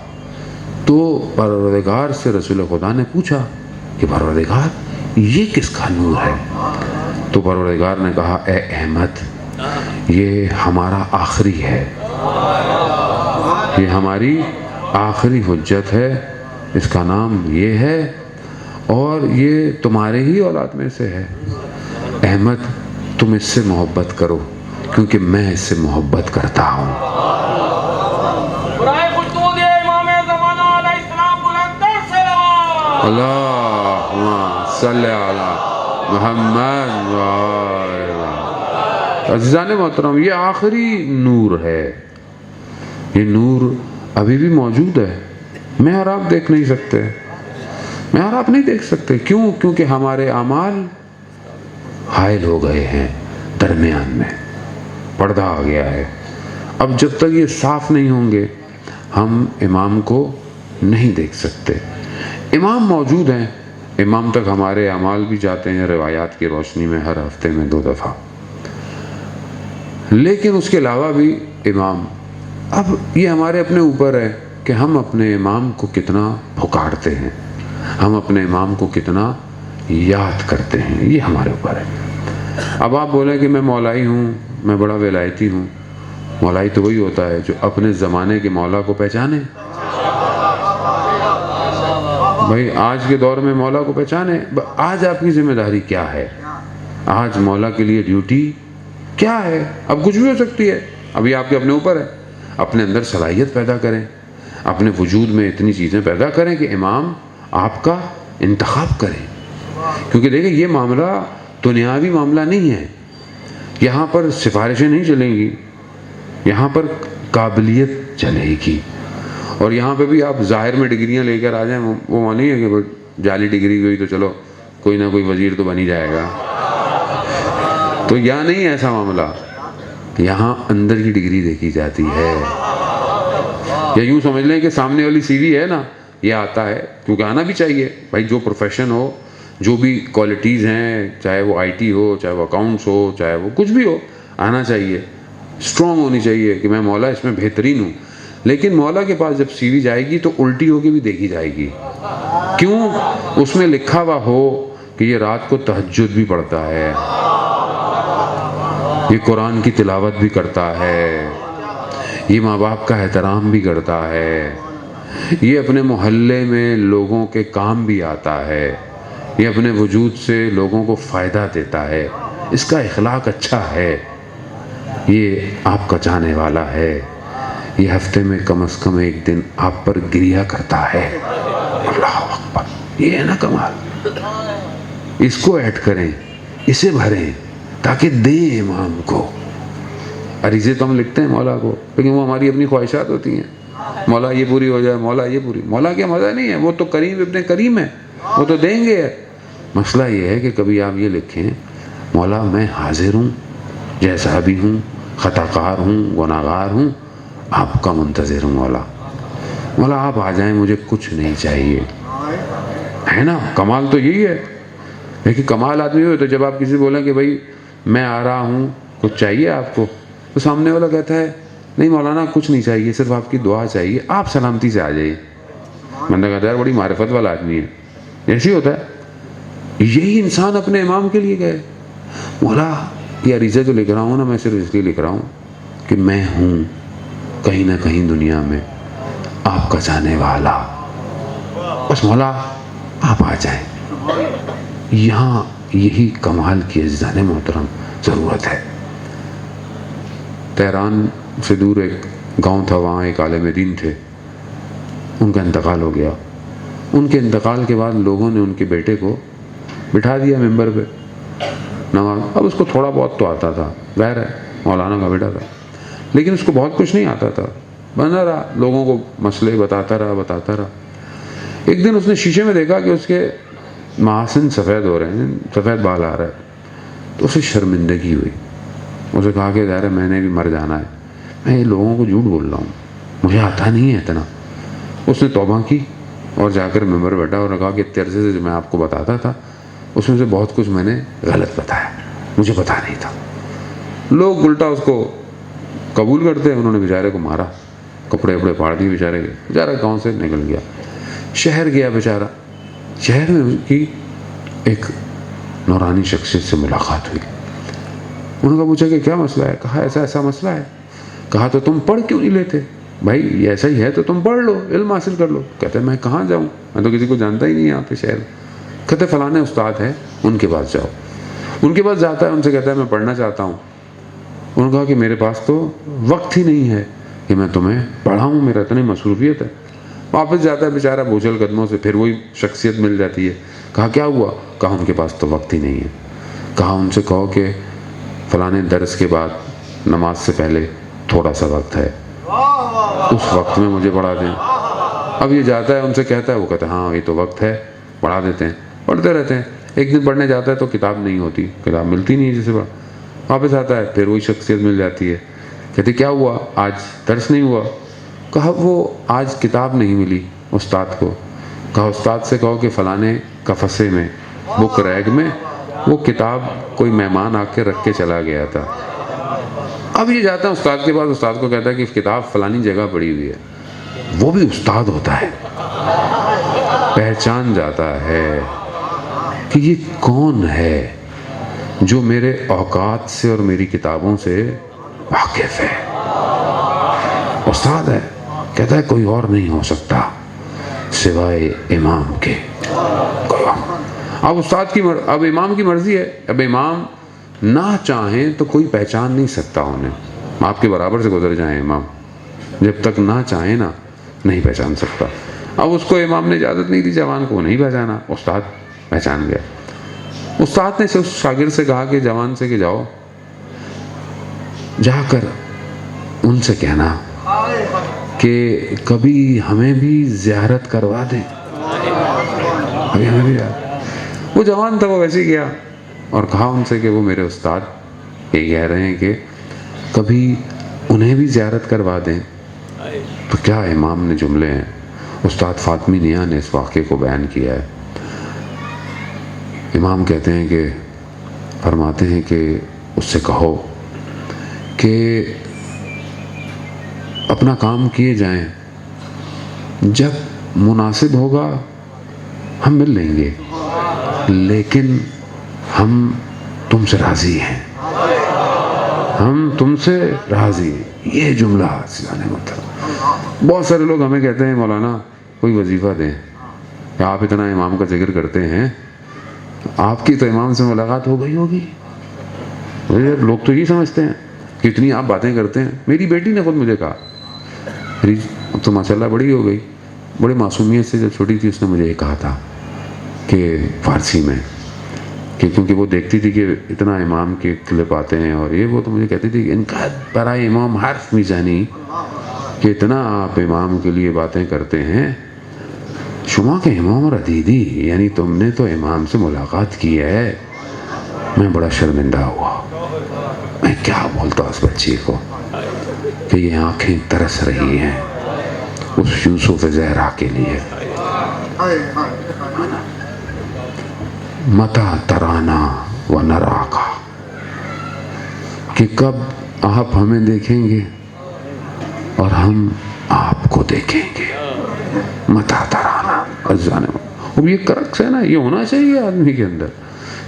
S1: تو پروردگار سے رسول خدا نے پوچھا کہ پروردگار یہ کس کا نور ہے؟ تو پروردگار نے کہا اے احمد، یہ ہمارا آخری ہے، یہ ہماری آخری حجت ہے، اس کا نام یہ ہے اور یہ تمہارے ہی اولاد میں سے ہے۔ احمد تم اس سے محبت کرو کیونکہ میں اس سے محبت کرتا ہوں۔ اللہم صلی علی محمد عزیزان محترم، یہ آخری نور ہے، یہ نور ابھی بھی موجود ہے، میں اور آپ دیکھ نہیں سکتے، میں اور آپ نہیں دیکھ سکتے۔ کیوں؟ کیونکہ ہمارے اعمال حائل ہو گئے ہیں، درمیان میں پردہ آ گیا ہے۔ اب جب تک یہ صاف نہیں ہوں گے ہم امام کو نہیں دیکھ سکتے۔ امام موجود ہیں، امام تک ہمارے اعمال بھی جاتے ہیں روایات کی روشنی میں ہر ہفتے میں 2 دفعہ، لیکن اس کے علاوہ بھی امام، اب یہ ہمارے اپنے اوپر ہے کہ ہم اپنے امام کو کتنا پکارتے ہیں، ہم اپنے امام کو کتنا یاد کرتے ہیں، یہ ہمارے اوپر ہے۔ اب آپ بولیں کہ میں مولائی ہوں، میں بڑا ولایتی ہوں، مولائی تو وہی ہوتا ہے جو اپنے زمانے کے مولا کو پہچانے۔ بھائی آج کے دور میں مولا کو پہچانے، آج آپ کی ذمہ داری کیا ہے؟ آج مولا کے لیے ڈیوٹی کیا ہے؟ اب کچھ بھی ہو سکتی ہے، ابھی آپ کے اپنے اوپر ہے، اپنے اندر صلاحیت پیدا کریں، اپنے وجود میں اتنی چیزیں پیدا کریں کہ امام آپ کا انتخاب کریں۔ کیونکہ دیکھیں یہ معاملہ دنیاوی معاملہ نہیں ہے، یہاں پر سفارشیں نہیں چلیں گی، یہاں پر قابلیت چلے گی، اور یہاں پہ بھی آپ ظاہر میں ڈگریاں لے کر آ جائیں، وہ نہیں ہے کہ جعلی ڈگری ہوئی تو چلو کوئی نہ کوئی وزیر تو بن ہی جائے گا، تو یہاں نہیں ایسا معاملہ، یہاں اندر کی ڈگری دیکھی جاتی ہے۔ یا یوں سمجھ لیں کہ سامنے والی سی وی ہے نا، یہ آتا ہے، کیونکہ آنا بھی چاہیے بھائی، جو پروفیشن ہو، جو بھی کوالٹیز ہیں، چاہے وہ آئی ٹی ہو، چاہے وہ اکاؤنٹس ہو، چاہے وہ کچھ بھی ہو، آنا چاہیے، اسٹرانگ ہونی چاہیے کہ میں مولا اس میں بہترین ہوں۔ لیکن مولا کے پاس جب سی وی جائے گی تو الٹی ہو کے بھی دیکھی جائے گی، کیوں؟ اس میں لکھا ہوا ہو کہ یہ رات کو تہجد بھی پڑھتا ہے، یہ قرآن کی تلاوت بھی کرتا ہے، یہ ماں باپ کا احترام بھی کرتا ہے، یہ اپنے محلے میں لوگوں کے کام بھی آتا ہے، یہ اپنے وجود سے لوگوں کو فائدہ دیتا ہے، اس کا اخلاق اچھا ہے، یہ آپ کا چاہنے والا ہے، یہ ہفتے میں کم از کم ایک دن آپ پر گریا کرتا ہے۔ اللہ اکبر، یہ ہے نا کمال۔ اس کو ایڈ کریں، اسے بھریں تاکہ دیں امام کو۔ عریضے تو ہم لکھتے ہیں مولا کو، لیکن وہ ہماری اپنی خواہشات ہوتی ہیں، مولا یہ پوری ہو جائے، مولا یہ پوری۔ مولا کیا مزہ نہیں ہے، وہ تو کریم ابن کریم ہے، وہ تو دیں گے۔ مسئلہ یہ ہے کہ کبھی آپ یہ لکھیں، مولا میں حاضر ہوں، جیسا بھی ہوں، خطا کار ہوں، گناہگار ہوں، آپ کا منتظر ہوں مولا۔ مولا آپ آ جائیں، مجھے کچھ نہیں چاہیے، ہے نا؟ کمال تو یہی ہے۔ لیکن کمال آدمی ہوئے تو جب آپ کسی بولیں کہ بھائی میں آ رہا ہوں، کچھ چاہیے آپ کو، تو سامنے والا کہتا ہے نہیں مولانا کچھ نہیں چاہیے، صرف آپ کی دعا چاہیے، آپ سلامتی سے آ جائیے۔ میں نے کہا یار بڑی معرفت والا آدمی ہے، ایسے ہی ہوتا ہے۔ یہی انسان اپنے امام کے لیے گئے، مولا یہ عریضہ جو لکھ رہا ہوں نا، میں صرف اس لیے لکھ رہا ہوں کہ میں ہوں کہیں نہ کہیں دنیا میں آپ کا چاہنے والا، بس مولا آپ آ جائیں۔ یہاں یہی کمال کی عزیزان محترم ضرورت ہے۔ تہران سے دور ایک گاؤں تھا، وہاں ایک عالم دین تھے، ان کا انتقال ہو گیا۔ ان کے انتقال کے بعد لوگوں نے ان کے بیٹے کو بٹھا دیا ممبر پہ نماز۔ اب اس کو تھوڑا بہت تو آتا تھا، ظاہر ہے مولانا کا بیٹا تھا، لیکن اس کو بہت کچھ نہیں آتا تھا، بنا رہا لوگوں کو مسئلے بتاتا رہا۔ ایک دن اس نے شیشے میں دیکھا کہ اس کے محاسن سفید ہو رہے ہیں، سفید بال آ رہا ہے، تو اسے شرمندگی ہوئی۔ اسے کہا کہ ظاہر ہے میں نے بھی مر جانا ہے، میں یہ لوگوں کو جھوٹ بول رہا ہوں، مجھے آتا نہیں ہے اتنا۔ اس نے توبہ کی اور جا کر ممبر بیٹھا اور کہا کہ اتنے عرصے سے جو میں آپ کو بتاتا تھا اس میں سے بہت کچھ میں نے غلط بتایا، مجھے پتا نہیں تھا۔ لوگ الٹا اس کو قبول کرتے ہیں۔ انہوں نے بیچارے کو مارا، کپڑے وپڑے پھاڑ دیے بیچارے کے، بیچارہ گاؤں سے نکل گیا، شہر گیا بیچارہ۔ شہر میں اس کی ایک نورانی شخصیت سے ملاقات ہوئی۔ انہوں نے پوچھا کہ کیا مسئلہ ہے؟ کہا ایسا ایسا مسئلہ ہے۔ کہا تو تم پڑھ کیوں نہیں لیتے؟ بھائی یہ ایسا ہی ہے تو تم پڑھ لو، علم حاصل کر لو۔ کہتے ہیں میں کہاں جاؤں، میں تو کسی کو جانتا ہی نہیں یہاں پہ شہر۔ کہتے فلانے استاد ہے ان کے پاس جاؤ۔ ان کے پاس جاتا ہے، ان سے کہتا ہے میں پڑھنا چاہتا ہوں۔ انہوں نے کہا کہ میرے پاس تو وقت ہی نہیں ہے کہ میں تمہیں پڑھاؤں، میرا اتنی مصروفیت ہے۔ واپس جاتا ہے بیچارہ بوجھل قدموں سے، پھر وہی شخصیت مل جاتی ہے۔ کہا کیا ہوا؟ کہا ان کے پاس تو وقت ہی نہیں ہے۔ کہا ان سے کہو کہ فلانے درس کے بعد نماز سے پہلے تھوڑا سا وقت ہے، اس وقت میں مجھے پڑھا دیں۔ اب یہ جاتا ہے ان سے کہتا ہے، وہ کہتا ہے ہاں یہ تو وقت ہے، پڑھا دیتے ہیں۔ پڑھتے رہتے ہیں۔ ایک دن پڑھنے جاتا ہے تو کتاب نہیں ہوتی، کتاب ملتی نہیں ہے جسے پڑھ۔ واپس آتا ہے، پھر وہی شخصیت مل جاتی ہے۔ کہتے کیا ہوا آج درس نہیں ہوا؟ کہا وہ آج کتاب نہیں ملی استاد کو۔ کہا استاد سے کہو کہ فلانے قفسے میں، بک ریگ میں وہ کتاب کوئی مہمان آ کے رکھ کے چلا گیا تھا۔ اب یہ جاتا ہے استاد کے پاس، استاد کو کہتا ہے کہ کتاب فلانی جگہ پڑی ہوئی ہے۔ وہ بھی استاد ہوتا ہے، پہچان جاتا ہے کہ یہ کون ہے جو میرے اوقات سے اور میری کتابوں سے واقف ہے۔ استاد ہے، کہتا ہے کوئی اور نہیں ہو سکتا سوائے امام کے، کوئی اور۔ اب استاد کی اب امام کی مرضی ہے، اب امام نہ چاہیں تو کوئی پہچان نہیں سکتا انہیں۔ آپ کے برابر سے گزر جائیں امام، جب تک نہ چاہیں نا نہیں پہچان سکتا۔ اب اس کو امام نے اجازت نہیں دی جوان کو، نہیں پہچانا، استاد پہچان گیا۔ استاد نے اس شاگرد سے کہا کہ جوان سے کہ جاؤ جا کر ان سے کہنا کہ کبھی ہمیں بھی زیارت کروا دیں، کبھی ہمیں بھی وہ جوان تھا، وہ ویسے ہی گیا اور کہا ان سے کہ وہ میرے استاد یہ کہہ رہے ہیں کہ کبھی انہیں بھی زیارت کروا دیں۔ تو کیا امام نے جملے ہیں، استاد فاطمی نیا نے اس واقعے کو بیان کیا ہے۔ امام کہتے ہیں کہ فرماتے ہیں کہ اس سے کہو کہ اپنا کام کیے جائیں، جب مناسب ہوگا ہم مل لیں گے، لیکن ہم تم سے راضی ہیں۔ ہم تم سے راضی ہیں. یہ جملہ سیدھانے محترم. بہت سارے لوگ ہمیں کہتے ہیں مولانا کوئی وظیفہ دیں کہ آپ اتنا امام کا ذکر کرتے ہیں, آپ کی تو امام سے ملاقات ہو گئی ہوگی. لوگ تو یہ سمجھتے ہیں کہ اتنی آپ باتیں کرتے ہیں. میری بیٹی نے خود مجھے کہا, اب تو ماشاءاللہ بڑی ہو گئی, بڑے معصومیت سے جب چھوٹی تھی اس نے مجھے یہ کہا تھا کہ فارسی میں, کہ کیونکہ وہ دیکھتی تھی کہ اتنا امام کے کلپ آتے ہیں اور یہ وہ, تو مجھے کہتی تھی کہ ان کا برائے امام حرف میزانی کہ اتنا آپ امام کے لیے باتیں کرتے ہیں. شما کے امام اور عدیدی, یعنی تم نے تو امام سے ملاقات کی ہے. میں بڑا شرمندہ ہوا. میں کیا بولتا اس بچی کو کہ یہ آنکھیں ترس رہی ہیں اس یوسف زہرا کے لیے. متا ترانا و نراکا, کہ کب آپ ہمیں دیکھیں گے اور ہم آپ کو دیکھیں گے. متا ترانا ازانے. اب یہ کرکس ہے نا, یہ ہونا چاہیے آدمی کے اندر.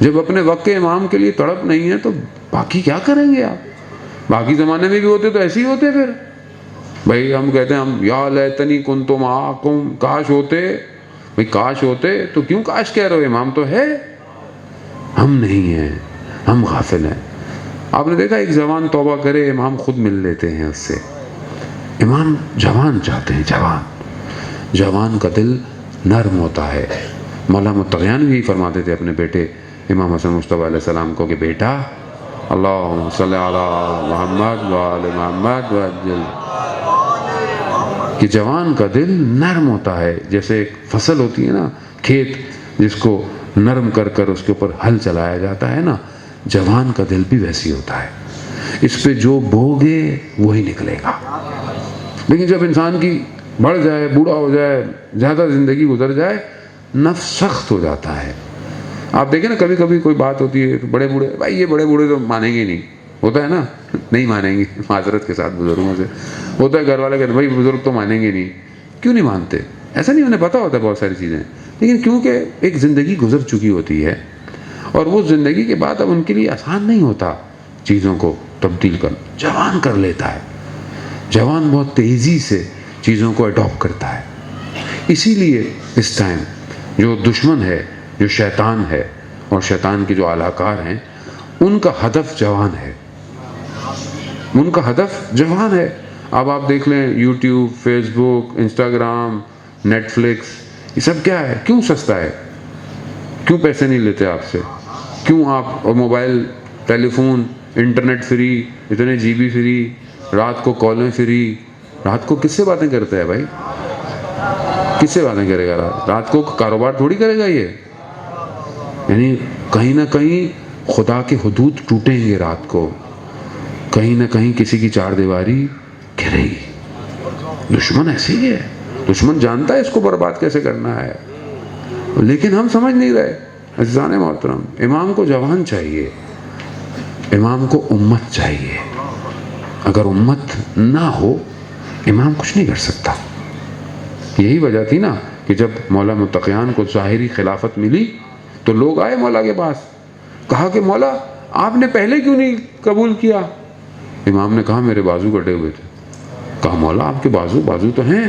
S1: جب اپنے وقت کے امام کے لیے تڑپ نہیں ہے تو باقی کیا کریں گے آپ؟ باقی زمانے میں بھی ہوتے تو ایسے ہی ہوتے. پھر بھائی ہم کہتے ہیں ہم یا لیتنی کنت معکم, کاش ہوتے. بھائی کاش ہوتے تو کیوں کاش کہہ رہے ہو؟ امام تو ہے. ہم نہیں ہیں, ہم غافل ہیں. آپ نے دیکھا ایک جوان توبہ کرے, امام خود مل لیتے ہیں اس سے. امام جوان چاہتے ہیں, جوان کا دل نرم ہوتا ہے. مولا متقیان بھی فرماتے تھے اپنے بیٹے امام حسن مصطفیٰ علیہ السلام کو کہ بیٹا اللہم صلی علی محمد و آل محمد وعجل, کہ جوان کا دل نرم ہوتا ہے. جیسے ایک فصل ہوتی ہے نا, کھیت جس کو نرم کر کر اس کے اوپر ہل چلایا جاتا ہے نا, جوان کا دل بھی ویسی ہوتا ہے. اس پہ جو بوگے وہی نکلے گا. لیکن جب انسان کی بڑھ جائے, بوڑھا ہو جائے, زیادہ زندگی گزر جائے, نفس سخت ہو جاتا ہے. آپ دیکھیں نا کبھی کبھی کوئی بات ہوتی ہے, بڑے بوڑھے, بھائی یہ بڑے بوڑھے تو مانیں گے نہیں, ہوتا ہے نا, نہیں مانیں گے. معذرت کے ساتھ بزرگوں سے ہوتا ہے, گھر والے کہتے ہیں بھائی بزرگ تو مانیں گے نہیں. کیوں نہیں مانتے؟ ایسا نہیں, انہیں پتہ ہوتا ہے بہت ساری چیزیں, لیکن کیونکہ ایک زندگی گزر چکی ہوتی ہے اور وہ زندگی کے بعد اب ان کے لیے آسان نہیں ہوتا چیزوں کو تبدیل کرنا. جوان کر لیتا ہے, جوان بہت تیزی سے چیزوں کو اڈاپٹ کرتا ہے. اسی لیے اس ٹائم جو دشمن ہے, جو شیطان ہے, اور شیطان کے جو اعلیٰ کار ہیں, ان کا ہدف جوان ہے, ان کا ہدف جوان ہے. اب آپ دیکھ لیں یوٹیوب, فیس بک, انسٹاگرام, نیٹ فلکس, یہ سب کیا ہے؟ کیوں سستا ہے؟ کیوں پیسے نہیں لیتے آپ سے؟ کیوں آپ موبائل, ٹیلی فون, انٹرنیٹ فری, اتنے جی بی فری, رات کو کالیں فری. رات کو کس سے باتیں کرتا ہے بھائی؟ کس سے باتیں کرے گا رات کو؟ کاروبار تھوڑی کرے گا یہ. یعنی کہیں نہ کہیں خدا کے حدود ٹوٹیں گے رات کو, کہیں نہ کہیں کسی کی چار دیواری گرے گی. دشمن ایسے ہی ہے, دشمن جانتا ہے اس کو برباد کیسے کرنا ہے, لیکن ہم سمجھ نہیں رہے. عزیزان محترم, امام کو جوان چاہیے, امام کو امت چاہیے. اگر امت نہ ہو امام کچھ نہیں کر سکتا. یہی وجہ تھی نا کہ جب مولا متقیان کو ظاہری خلافت ملی تو لوگ آئے مولا کے پاس, کہا کہ مولا آپ نے پہلے کیوں نہیں قبول کیا؟ امام نے کہا میرے بازو کٹے ہوئے تھے. کہا مولا آپ کے بازو تو ہیں.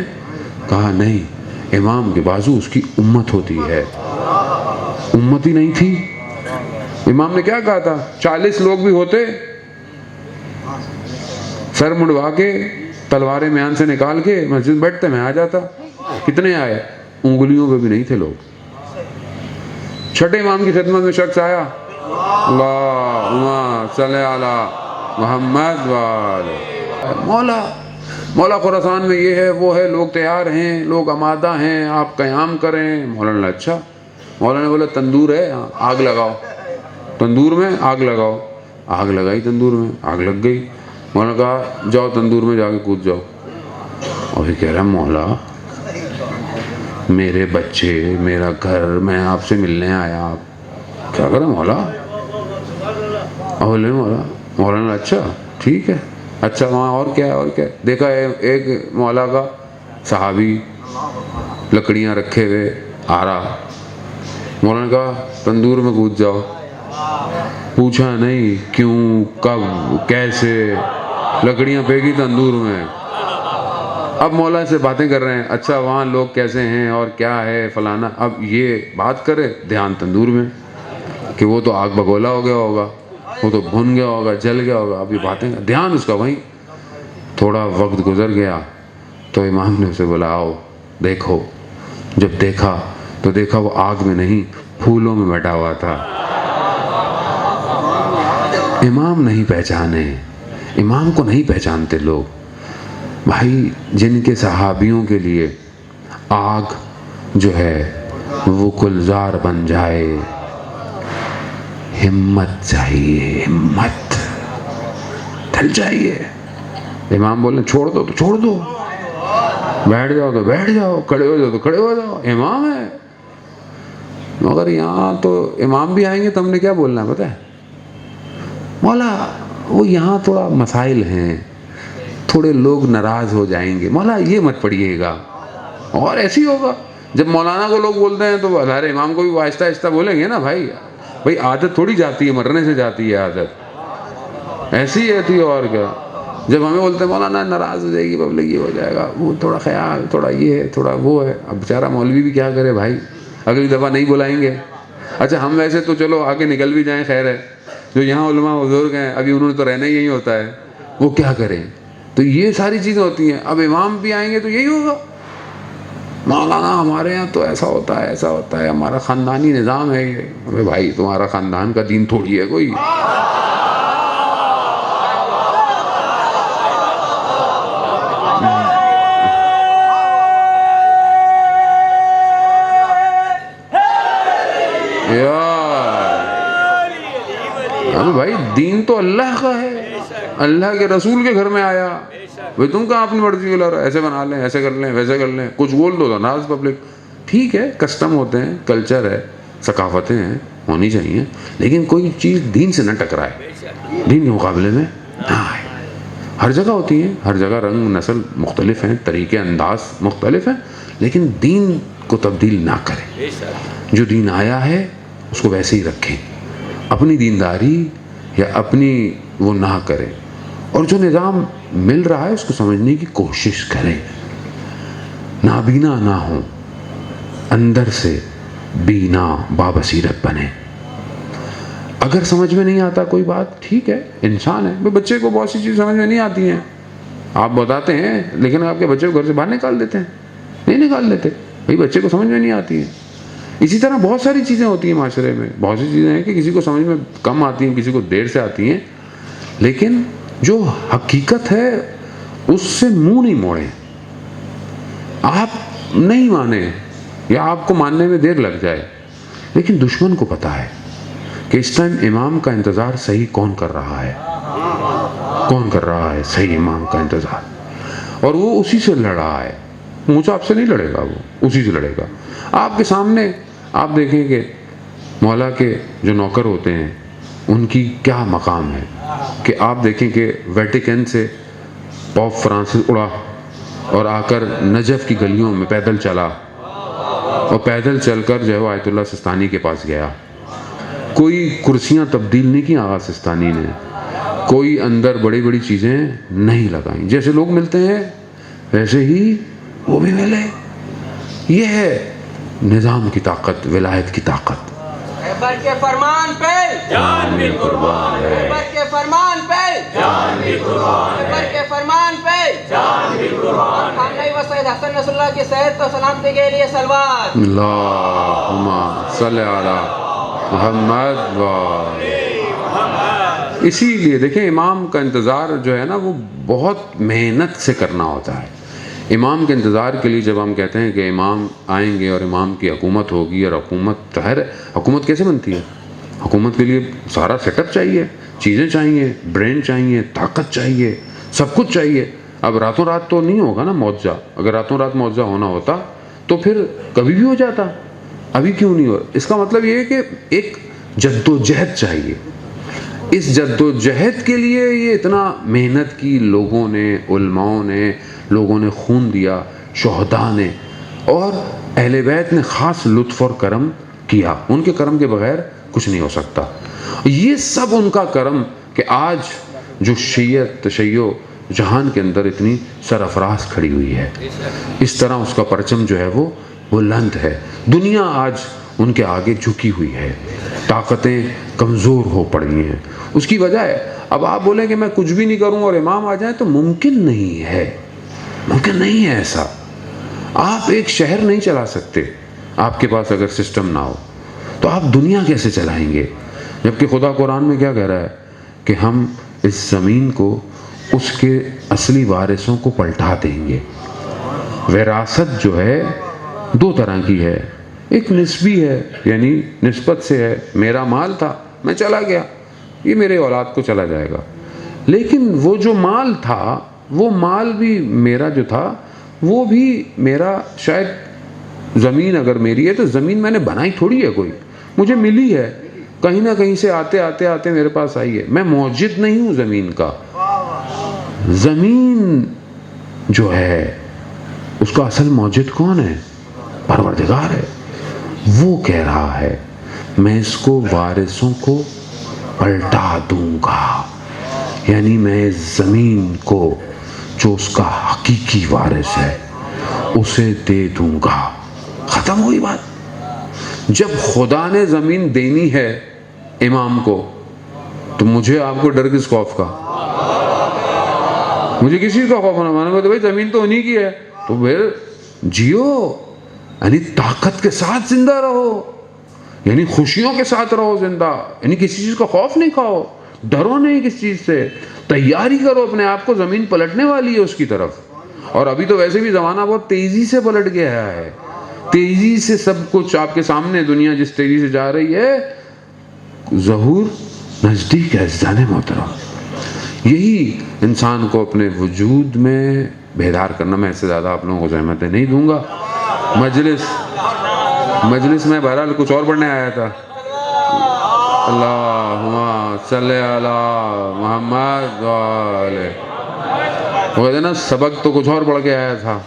S1: کہا نہیں, امام کے بازو اس کی امت ہوتی ہے, امت ہی نہیں تھی. امام نے کیا کہا تھا؟ 40 لوگ بھی ہوتے, سر مڑوا کے تلواریں میان سے نکال کے مسجد بیٹھتے, میں آ جاتا. کتنے آئے؟ انگلیوں پہ بھی نہیں تھے لوگ. چھٹے امام کی خدمت میں شخص آیا, اللہم صلی علی محمد وآلہ. مولا خراسان میں یہ ہے وہ ہے, لوگ تیار ہیں, لوگ آمادہ ہیں, آپ قیام کریں. مولانا نے اچھا. مولانا نے بولا تندور ہے, آگ لگاؤ, تندور میں آگ لگاؤ. آگ لگائی تندور میں, آگ لگ گئی. مولانا نے کہا جاؤ تندور میں جا کے کود جاؤ. اور یہ کہہ رہا مولا میرے بچے, میرا گھر, میں آپ سے ملنے آیا, آپ کیا کریں مولا؟ اور مولانا اچھا ٹھیک ہے, اچھا وہاں اور کیا ہے, اور کیا ہے؟ دیکھا ایک مولا کا صحابی لکڑیاں رکھے ہوئے آ رہا. مولانا نے کہا تندور میں کود جاؤ. پوچھا نہیں کیوں کب کیسے، لکڑیاں پھینکی تندور میں. اب مولا سے باتیں کر رہے ہیں، اچھا وہاں لوگ کیسے ہیں اور کیا ہے فلانا. اب یہ بات کرے دھیان تندور میں کہ وہ تو آگ بگولا ہو گیا ہوگا، وہ تو بھن گیا ہوگا، جل گیا ہوگا. اب یہ باتیں دھیان اس کا وہیں. تھوڑا وقت گزر گیا تو امام نے اسے بولا آؤ دیکھو. جب دیکھا تو دیکھا وہ آگ میں نہیں پھولوں میں بیٹھا ہوا تھا. امام نہیں پہچانے، امام کو نہیں پہچانتے لوگ. بھائی جن کے صحابیوں کے لیے آگ جو ہے وہ گلزار بن جائے، ہمت چاہیے، ہمت ڈھل چاہیے. امام بولے چھوڑ دو تو چھوڑ دو، بیٹھ جاؤ تو بیٹھ جاؤ، کھڑے ہو جاؤ تو کھڑے ہو جاؤ، امام ہے. مگر یہاں تو امام بھی آئیں گے تو ہم نے کیا بولنا ہے پتہ ہے؟ مولا وہ یہاں تھوڑا مسائل ہیں، تھوڑے لوگ ناراض ہو جائیں گے، مولا یہ مت پڑھیے گا. اور ایسی ہوگا جب مولانا کو لوگ بولتے ہیں تو ظاہر امام کو بھی آہستہ آہستہ بولیں گے نا. بھائی عادت تھوڑی جاتی ہے، مرنے سے جاتی ہے عادت، ایسی ہے تھی. اور کیا جب ہمیں بولتے ہیں مولانا ناراض ہو جائے گی پبلک، یہ ہو جائے گا، وہ تھوڑا خیال، تھوڑا یہ ہے، تھوڑا وہ ہے. اب بیچارہ مولوی بھی کیا کرے بھائی، اگلی دفعہ نہیں بلائیں گے. اچھا ہم ویسے تو چلو آگے نکل بھی جائیں، خیر ہے. جو یہاں علماء بزرگ ہیں ابھی انہوں نے تو رہنا ہی یہی ہوتا ہے، وہ کیا کریں. تو یہ ساری چیزیں ہوتی ہیں. اب امام بھی آئیں گے تو یہی ہوگا، مولانا ہمارے یہاں تو ایسا ہوتا ہے، ایسا ہوتا ہے، ہمارا خاندانی نظام ہے یہ. ارے بھائی تمہارا خاندان کا دین تھوڑی ہے کوئی. ارے بھائی دین تو اللہ کا ہے، اللہ کے رسول کے گھر میں آیا. بھائی تم کہاں اپنی مرضی بلا رہے، ایسے بنا لیں، ایسے کر لیں، ویسے کر لیں، کچھ بول دو تو ناراض پبلک. ٹھیک ہے کسٹم ہوتے ہیں، کلچر ہے، ثقافتیں ہیں، ہونی چاہیے، لیکن کوئی چیز دین سے نہ ٹکرائے، دین کے مقابلے میں نہ آئے. ہر جگہ ہوتی ہیں، ہر جگہ رنگ نسل مختلف ہیں، طریقے انداز مختلف ہیں، لیکن دین کو تبدیل نہ کریں. جو دین آیا ہے اس کو ویسے ہی رکھیں، اپنی دینداری یا اپنی وہ نہ کریں. اور جو نظام مل رہا ہے اس کو سمجھنے کی کوشش کریں، نابینا نہ ہوں، اندر سے بینا بابصیرت بنے. اگر سمجھ میں نہیں آتا کوئی بات، ٹھیک ہے، انسان ہے. بچے کو بہت سی چیز سمجھ میں نہیں آتی ہیں، آپ بتاتے ہیں لیکن آپ کے بچے کو گھر سے باہر نکال دیتے ہیں، نہیں نکال دیتے. بھائی بچے کو سمجھ میں نہیں آتی ہیں. اسی طرح بہت ساری چیزیں ہوتی ہیں معاشرے میں، بہت سی چیزیں ہیں کہ کسی کو سمجھ میں کم آتی ہیں، کسی کو دیر سے آتی ہیں، لیکن جو حقیقت ہے اس سے منہ نہیں موڑیں. آپ نہیں مانیں یا آپ کو ماننے میں دیر لگ جائے، لیکن دشمن کو پتا ہے کہ اس ٹائم امام کا انتظار صحیح کون کر رہا ہے، کون کر رہا ہے صحیح امام کا انتظار، اور وہ اسی سے لڑ رہا ہے. مجھے آپ سے نہیں لڑے گا، وہ اسی سے لڑے گا. آپ کے سامنے آپ دیکھیں کہ مولا کے جو نوکر ہوتے ہیں ان کی کیا مقام ہے، کہ آپ دیکھیں کہ ویٹیکن سے پوپ فرانسس اڑا اور آ کر نجف کی گلیوں میں پیدل چلا، اور پیدل چل کر جو ہے آیت اللہ سستانی کے پاس گیا. کوئی کرسیاں تبدیل نہیں کی آغا سستانی نے، کوئی اندر بڑی بڑی چیزیں نہیں لگائیں. جیسے لوگ ملتے ہیں ویسے ہی وہ بھی ملے. یہ ہے نظام کی طاقت، ولایت کی طاقت.
S2: اکبر کے فرمان پہ
S1: جان بھی قربان ہے،
S2: اکبر کے فرمان پہ
S1: جان بھی قربان
S2: اکبر
S1: ہے،
S2: کے فرمان پہ
S1: جان بھی قربان ہے.
S2: خامنہ و سید حسن نصر اللہ کی صحت و سلامتی کے لیے صلوات.
S1: اللہم صلی علی محمد و اسی لیے دیکھیں امام کا انتظار جو ہے نا وہ بہت محنت سے کرنا ہوتا ہے. امام کے انتظار کے لیے جب ہم کہتے ہیں کہ امام آئیں گے اور امام کی حکومت ہوگی، اور حکومت ہے، حکومت کیسے بنتی ہے؟ حکومت کے لیے سارا سیٹ اپ چاہیے، چیزیں چاہیے، برین چاہیے، طاقت چاہیے، سب کچھ چاہیے. اب راتوں رات تو نہیں ہوگا نا معجزہ. اگر راتوں رات معجزہ ہونا ہوتا تو پھر کبھی بھی ہو جاتا. ابھی کیوں نہیں ہو؟ اس کا مطلب یہ ہے کہ ایک جد و جہد چاہیے. اس جد و جہد کے لیے یہ اتنا محنت کی لوگوں نے، علماؤں نے، لوگوں نے خون دیا، شہداء نے، اور اہل بیت نے خاص لطف اور کرم کیا. ان کے کرم کے بغیر کچھ نہیں ہو سکتا. یہ سب ان کا کرم کہ آج جو شیعت تشیع جہان کے اندر اتنی سرفراز کھڑی ہوئی ہے، اس طرح اس کا پرچم جو ہے وہ بلند ہے. دنیا آج ان کے آگے جھکی ہوئی ہے، طاقتیں کمزور ہو پڑی ہیں. اس کی وجہ ہے، اب آپ بولیں کہ میں کچھ بھی نہیں کروں اور امام آ جائیں، تو ممکن نہیں ہے، ممکن نہیں ہے ایسا. آپ ایک شہر نہیں چلا سکتے، آپ کے پاس اگر سسٹم نہ ہو تو آپ دنیا کیسے چلائیں گے؟ جبکہ خدا قرآن میں کیا کہہ رہا ہے کہ ہم اس زمین کو اس کے اصلی وارثوں کو پلٹا دیں گے. وراثت جو ہے دو طرح کی ہے، ایک نسبی ہے، یعنی نسبت سے ہے، میرا مال تھا میں چلا گیا، یہ میرے اولاد کو چلا جائے گا. لیکن وہ جو مال تھا، وہ مال بھی میرا جو تھا وہ بھی میرا. شاید زمین اگر میری ہے تو زمین میں نے بنائی تھوڑی ہے، کوئی مجھے ملی ہے، کہیں نہ کہیں سے آتے میرے پاس آئی ہے. میں موجد نہیں ہوں زمین کا. زمین جو ہے اس کا اصل موجد کون ہے؟ پروردگار ہے. وہ کہہ رہا ہے میں اس کو وارثوں کو پلٹا دوں گا، یعنی میں زمین کو جو اس کا حقیقی وارث ہے اسے دے دوں گا. ختم ہوئی بات. جب خدا نے زمین دینی ہے امام کو تو مجھے آپ کو ڈر کس خوف کا؟ مجھے کسی کا خوف نہ مانا. تو بھائی زمین تو انہی کی ہے، تو پھر جیو، یعنی طاقت کے ساتھ زندہ رہو، یعنی خوشیوں کے ساتھ رہو زندہ، یعنی کسی چیز کا خوف نہیں کھاؤ، ڈرو نہیں کسی چیز سے، تیاری کرو اپنے آپ کو. زمین پلٹنے والی ہے اس کی طرف. اور ابھی تو ویسے بھی زمانہ بہت تیزی سے پلٹ گیا ہے، تیزی سے سب کچھ آپ کے سامنے. دنیا جس تیزی سے جا رہی ہے، ظہور نزدیک ہے عزیزان محترم. یہی انسان کو اپنے وجود میں بیدار کرنا. میں اس سے زیادہ آپ لوگوں کو زحمتیں نہیں دوں گا. مجلس میں بہرحال کچھ اور پڑھنے آیا تھا. اللہم صلی علی محمد وآلہ. وہ کہتے ہیں نا سبق تو کچھ اور پڑھ کے آیا تھا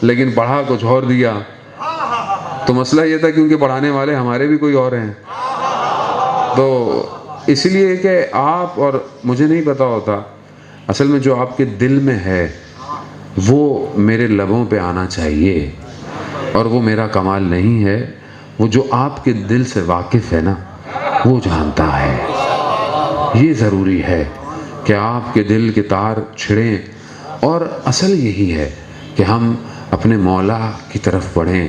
S1: لیکن پڑھا کچھ اور دیا. تو مسئلہ یہ تھا کیونکہ پڑھانے والے ہمارے بھی کوئی اور ہیں، تو اس لیے کہ آپ اور مجھے نہیں پتا ہوتا اصل میں جو آپ کے دل میں ہے وہ میرے لبوں پہ آنا چاہیے، اور وہ میرا کمال نہیں ہے. وہ جو آپ کے دل سے واقف ہے نا وہ جانتا ہے. یہ ضروری ہے کہ آپ کے دل کے تار چھڑیں، اور اصل یہی ہے کہ ہم اپنے مولا کی طرف بڑھیں،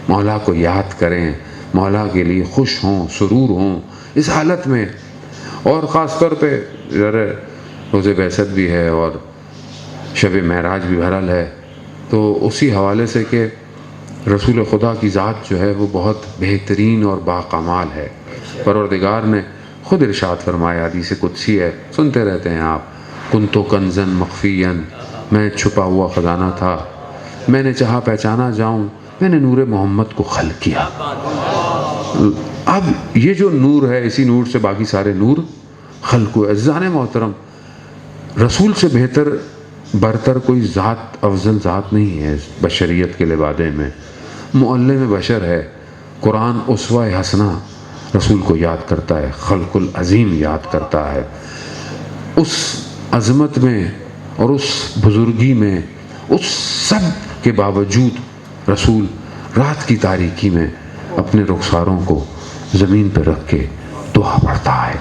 S1: مولا کو یاد کریں، مولا کے لیے خوش ہوں، سرور ہوں اس حالت میں. اور خاص طور پہ ذرا روز بعثت بھی ہے اور شب معراج بھی بہرحال ہے، تو اسی حوالے سے کہ رسول خدا کی ذات جو ہے وہ بہت بہترین اور باکمال ہے. پروردگار نے خود ارشاد فرمایا، حدیث قدسی ہے، سنتے رہتے ہیں آپ، کنتو کنزن مخفیاً، میں چھپا ہوا خزانہ تھا، میں نے چاہا پہچانا جاؤں، میں نے نور محمد کو خلق کیا. اب یہ جو نور ہے، اسی نور سے باقی سارے نور خلق ہوئے. عزیزان محترم، رسول سے بہتر برتر کوئی ذات، افضل ذات نہیں ہے بشریت کے لبادے میں. معلم بشر ہے. قرآن اسوہ حسنہ رسول کو یاد کرتا ہے، خلق العظیم یاد کرتا ہے. اس عظمت میں اور اس بزرگی میں، اس سب کے باوجود رسول رات کی تاریکی میں اپنے رخساروں کو زمین پہ رکھ کے دعا پڑھتا ہے،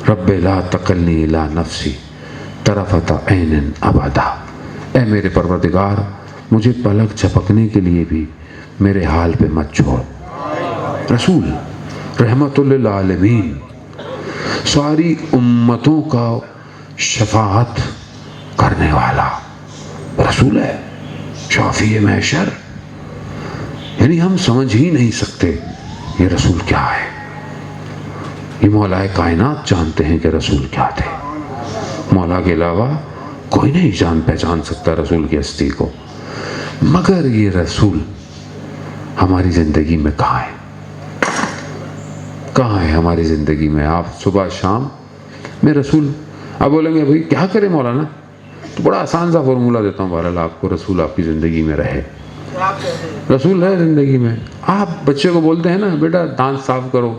S1: رب لا تقلنی الی نفسی طرفۃ عین ابدا. اے میرے پروردگار، مجھے پلک جھپکنے کے لیے بھی میرے حال پہ مت چھوڑ. رسول رحمت للعالمین، ساری امتوں کا شفاعت کرنے والا رسول ہے، شافی محشر. یعنی ہم سمجھ ہی نہیں سکتے یہ رسول کیا ہے. یہ مولا کائنات جانتے ہیں کہ رسول کیا تھے. مولا کے علاوہ کوئی نہیں جان پہچان سکتا رسول کی ہستی کو. مگر یہ رسول ہماری زندگی میں کہاں ہے؟ کہاں ہے ہماری زندگی میں؟ آپ صبح شام میں رسول، آپ بولیں گے بھائی کیا کریں مولانا؟ تو بڑا آسان سا فارمولہ دیتا ہوں بہرحال آپ کو. رسول آپ کی زندگی میں رہے، رسول ہے زندگی میں. آپ بچے کو بولتے ہیں نا بیٹا دانت صاف کرو،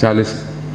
S1: 40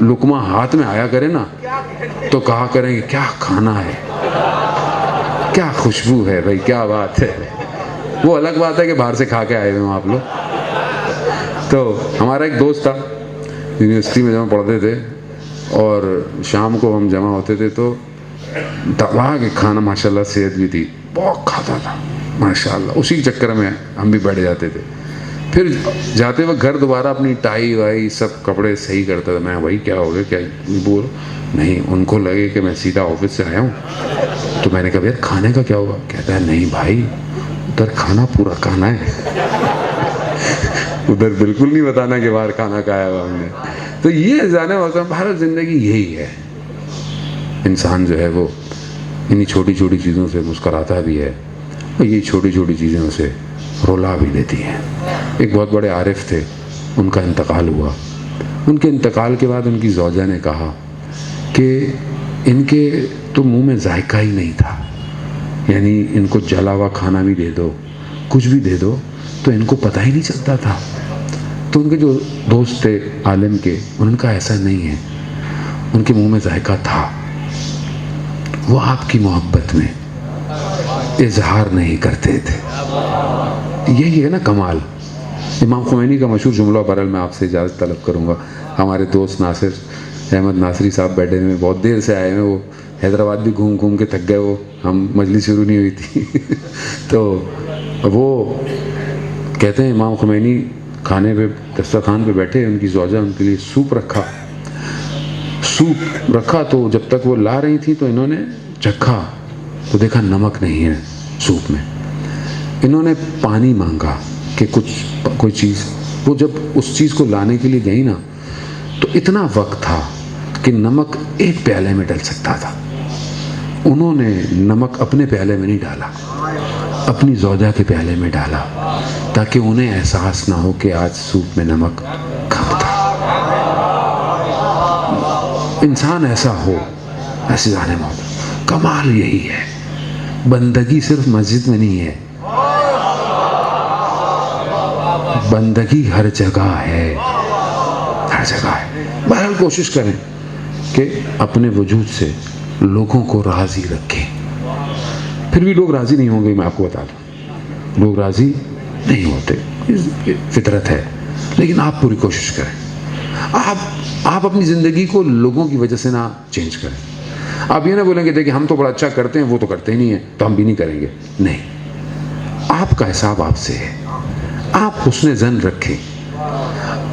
S1: لقمہ ہاتھ میں آیا کرے نا تو کہا کریں کہ کیا کھانا ہے، کیا خوشبو ہے بھائی، کیا بات ہے. وہ الگ بات ہے کہ باہر سے کھا کے آئے ہوئے ہوں آپ لوگ. تو ہمارا ایک دوست تھا، یونیورسٹی میں جب ہم پڑھتے تھے اور شام کو ہم جمع ہوتے تھے تو دبا کے کھانا، ماشاء اللہ صحت بھی تھی، بہت کھاتا تھا ماشاء اللہ. اسی چکر میں ہم بھی بیٹھ جاتے تھے. پھر جاتے وقت گھر دوبارہ اپنی ٹائی وائی سب کپڑے صحیح کرتا تھا. میں بھائی کیا ہو گیا، کیا بول؟ نہیں، ان کو لگے کہ میں سیدھا آفس سے آیا ہوں. تو میں نے کہا یار کھانے کا کیا ہوگا؟ کہتا ہے نہیں بھائی ادھر کھانا پورا کھانا ہے. ادھر بالکل نہیں بتانا کہ باہر کھانا کھایا ہوا ہم نے. تو یہ جانے والا بھارت زندگی یہی ہے. انسان جو ہے وہ انہی چھوٹی چھوٹی چیزوں سے مسکراتا بھی ہے اور یہ چھوٹی چھوٹی چیزیں اسے رولا بھی دیتی ہیں. ایک بہت بڑے عارف تھے، ان کا انتقال ہوا. ان کے انتقال کے بعد ان کی زوجہ نے کہا کہ ان کے تو منہ میں ذائقہ ہی نہیں تھا، یعنی ان کو جلا ہوا کھانا بھی دے دو، کچھ بھی دے دو تو ان کو پتہ ہی نہیں چلتا تھا. تو ان کے جو دوست تھے عالم کے، انہوں نے کہا ایسا نہیں ہے، ان کے منہ میں ذائقہ تھا، وہ آپ کی محبت میں اظہار نہیں کرتے تھے. یہی ہے نا کمال. امام خمینی کا مشہور جملہ برحال میں آپ سے اجازت طلب کروں گا. ہمارے دوست ناصر احمد ناصری صاحب بیٹھے ہوئے، بہت دیر سے آئے ہیں، وہ حیدرآباد بھی گھوم گھوم کے تھک گئے، وہ ہم مجلس شروع نہیں ہوئی تھی. تو وہ کہتے ہیں امام خمینی کھانے پہ دسترخوان پہ بیٹھے، ان کی زوجہ ان کے لیے سوپ رکھا تو جب تک وہ لا رہی تھی تو انہوں نے چکھا تو دیکھا نمک نہیں ہے سوپ میں. انہوں نے پانی مانگا کہ کوئی چیز، وہ جب اس چیز کو لانے کے لیے گئی نا تو اتنا وقت تھا کہ نمک ایک پیالے میں ڈل سکتا تھا. انہوں نے نمک اپنے پیالے میں نہیں ڈالا، اپنی زوجہ کے پیالے میں ڈالا تاکہ انہیں احساس نہ ہو کہ آج سوپ میں نمک کم تھا. انسان ایسا ہو، ایسے جانے موت. کمال یہی ہے. بندگی صرف مسجد میں نہیں ہے، بندگی ہر جگہ ہے، ہر جگہ ہے. بہرحال کوشش کریں کہ اپنے وجود سے لوگوں کو راضی رکھیں. پھر بھی لوگ راضی نہیں ہوں گے، میں آپ کو بتا دوں، لوگ راضی نہیں ہوتے، فطرت ہے. لیکن آپ پوری کوشش کریں. آپ اپنی زندگی کو لوگوں کی وجہ سے نہ چینج کریں. آپ یہ نہ بولیں گے دیکھیں ہم تو بڑا اچھا کرتے ہیں، وہ تو کرتے ہی نہیں ہیں تو ہم بھی نہیں کریں گے. نہیں، آپ کا حساب آپ سے ہے. آپ حسن ظن رکھیں.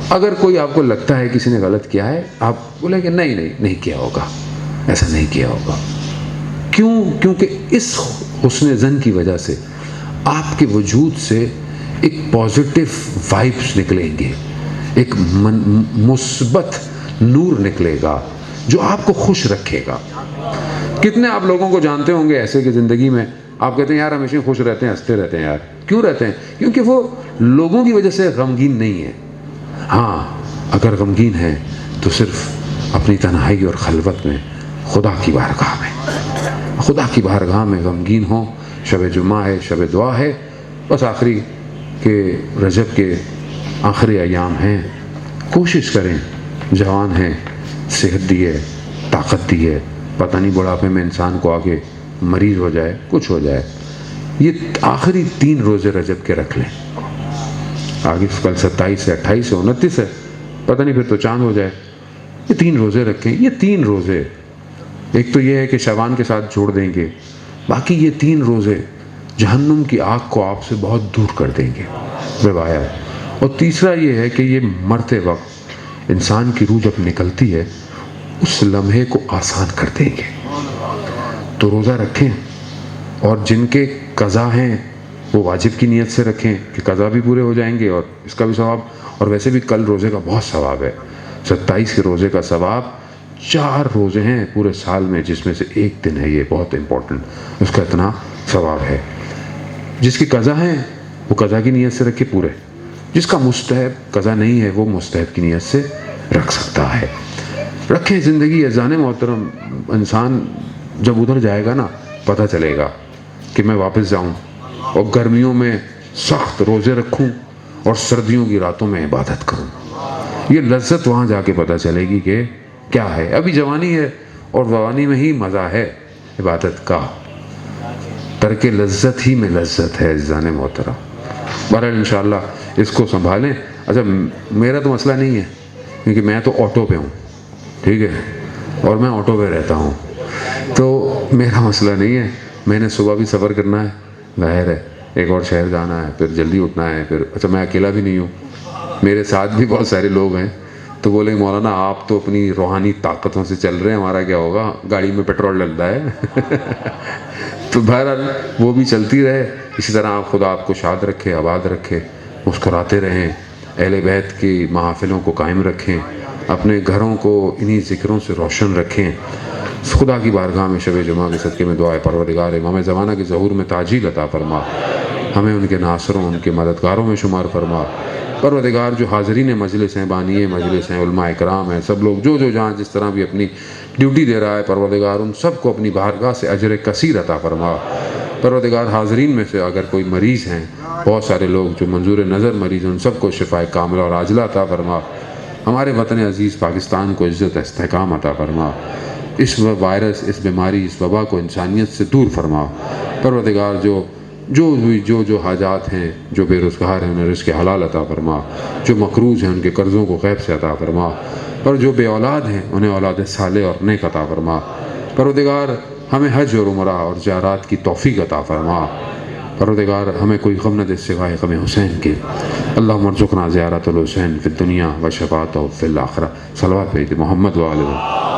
S1: اگر کوئی آپ کو لگتا ہے کسی نے غلط کیا ہے، آپ بولیں کہ نہیں کیا ہوگا، ایسا نہیں کیا ہوگا. کیونکہ اس حسن ظن کی وجہ سے آپ کے وجود سے ایک پازیٹیو وائبس نکلیں گے، ایک مثبت نور نکلے گا جو آپ کو خوش رکھے گا. کتنے آپ لوگوں کو جانتے ہوں گے ایسے کہ زندگی میں آپ کہتے ہیں یار ہمیشہ خوش رہتے ہیں، ہنستے رہتے ہیں. یار کیوں رہتے ہیں؟ کیونکہ وہ لوگوں کی وجہ سے غمگین نہیں ہے. ہاں اگر غمگین ہے تو صرف اپنی تنہائی اور خلوت میں خدا کی بارگاہ میں غمگین ہوں. شب جمعہ ہے، شب دعا ہے، بس آخری کہ رجب کے آخری ایام ہیں. کوشش کریں، جوان ہیں، صحت دی ہے، طاقت دی ہے، پتہ نہیں بڑھاپے میں انسان کو آگے مریض ہو جائے، کچھ ہو جائے. یہ آخری 3 روزے رجب کے رکھ لیں. آگے کل 27 ہے، 28 ہے، 29 ہے، پتہ نہیں پھر تو چاند ہو جائے. یہ 3 روزے رکھیں. یہ 3 روزے، ایک تو یہ ہے کہ شعبان کے ساتھ جوڑ دیں گے، باقی یہ 3 روزے جہنم کی آگ کو آپ سے بہت دور کر دیں گے روایت. اور تیسرا یہ ہے کہ یہ مرتے وقت انسان کی روح جب نکلتی ہے اس لمحے کو آسان کر دیں گے. تو روزہ رکھیں، اور جن کے قضا ہیں وہ واجب کی نیت سے رکھیں کہ قضا بھی پورے ہو جائیں گے اور اس کا بھی ثواب. اور ویسے بھی کل روزے کا بہت ثواب ہے. 27 کے روزے کا ثواب. 4 روزے ہیں پورے سال میں جس میں سے ایک دن ہے یہ بہت امپورٹنٹ، اس کا اتنا ثواب ہے. جس کی قضا ہیں وہ قضا کی نیت سے رکھے پورے. جس کا مستحب قضا نہیں ہے وہ مستحب کی نیت سے رکھ سکتا ہے. رکھیں. زندگی اذان محترم، انسان جب ادھر جائے گا نا پتہ چلے گا کہ میں واپس جاؤں اور گرمیوں میں سخت روزے رکھوں اور سردیوں کی راتوں میں عبادت کروں. یہ لذت وہاں جا کے پتہ چلے گی کہ کیا ہے؟ ابھی جوانی ہے اور جوانی میں ہی مزہ ہے عبادت کا، ترک لذت ہی میں لذت ہے عزیزان محترم۔ بہرحال انشاءاللہ اس کو سنبھالیں۔ اچھا میرا تو مسئلہ نہیں ہے کیونکہ میں تو آٹو پہ ہوں، ٹھیک ہے، اور میں آٹو پہ رہتا ہوں، تو میرا مسئلہ نہیں ہے۔ میں نے صبح بھی سفر کرنا ہے، ظاہر ہے، ایک اور شہر جانا ہے، پھر جلدی اٹھنا ہے، پھر اچھا میں اکیلا بھی نہیں ہوں، میرے ساتھ بھی بہت سارے لوگ ہیں۔ تو بولے مولانا آپ تو اپنی روحانی طاقتوں سے چل رہے ہیں، ہمارا کیا ہوگا، گاڑی میں پیٹرول ڈلتا ہے۔ تو بہرحال وہ بھی چلتی رہے۔ اسی طرح آپ خدا آپ کو شاد رکھے، آباد رکھے، مسکراتے رہیں، اہل بیت کی محافلوں کو قائم رکھیں، اپنے گھروں کو انہی ذکروں سے روشن رکھیں۔ خدا کی بارگاہ میں شب جمعہ کے صدقے میں دعا ہے پروردگار امام زمانہ کے ظہور میں تاجیل عطا فرما، ہمیں ان کے ناصروں، ان کے مددگاروں میں شمار فرما۔ پروردگار جو حاضرین مجلس ہیں، بانی مجلس ہیں، علماء اکرام ہیں، سب لوگ جو جہاں جس طرح بھی اپنی ڈیوٹی دے رہا ہے، پروردگار ان سب کو اپنی بارگاہ سے اجر کثیر عطا فرما۔ پروردگار حاضرین میں سے اگر کوئی مریض ہیں، بہت سارے لوگ جو منظور نظر مریض ہیں، ان سب کو شفائے کاملہ اور عاجلہ عطا فرما۔ ہمارے وطن عزیز پاکستان کو عزت استحکام عطا فرما۔ اس وائرس، اس بیماری، اس وبا کو انسانیت سے دور فرما۔ پروردگار جو حاجات ہیں، جو بے روزگار ہیں انہیں رزق حلال عطا فرما، جو مقروض ہیں ان کے قرضوں کو غیب سے عطا فرما، اور جو بے اولاد ہیں انہیں اولاد صالح اور نیک عطا فرما۔ پروردگار ہمیں حج اور عمرہ اور زیارات کی توفیق عطا فرما۔ پروردگار ہمیں کوئی غم نہ دے سوائے غم حسین کے۔ اللہم ارزقنا زیارت الحسین فی الدنیا و شفاعتہ فی الآخرہ۔ صلوات بھیجتے محمد و آلہ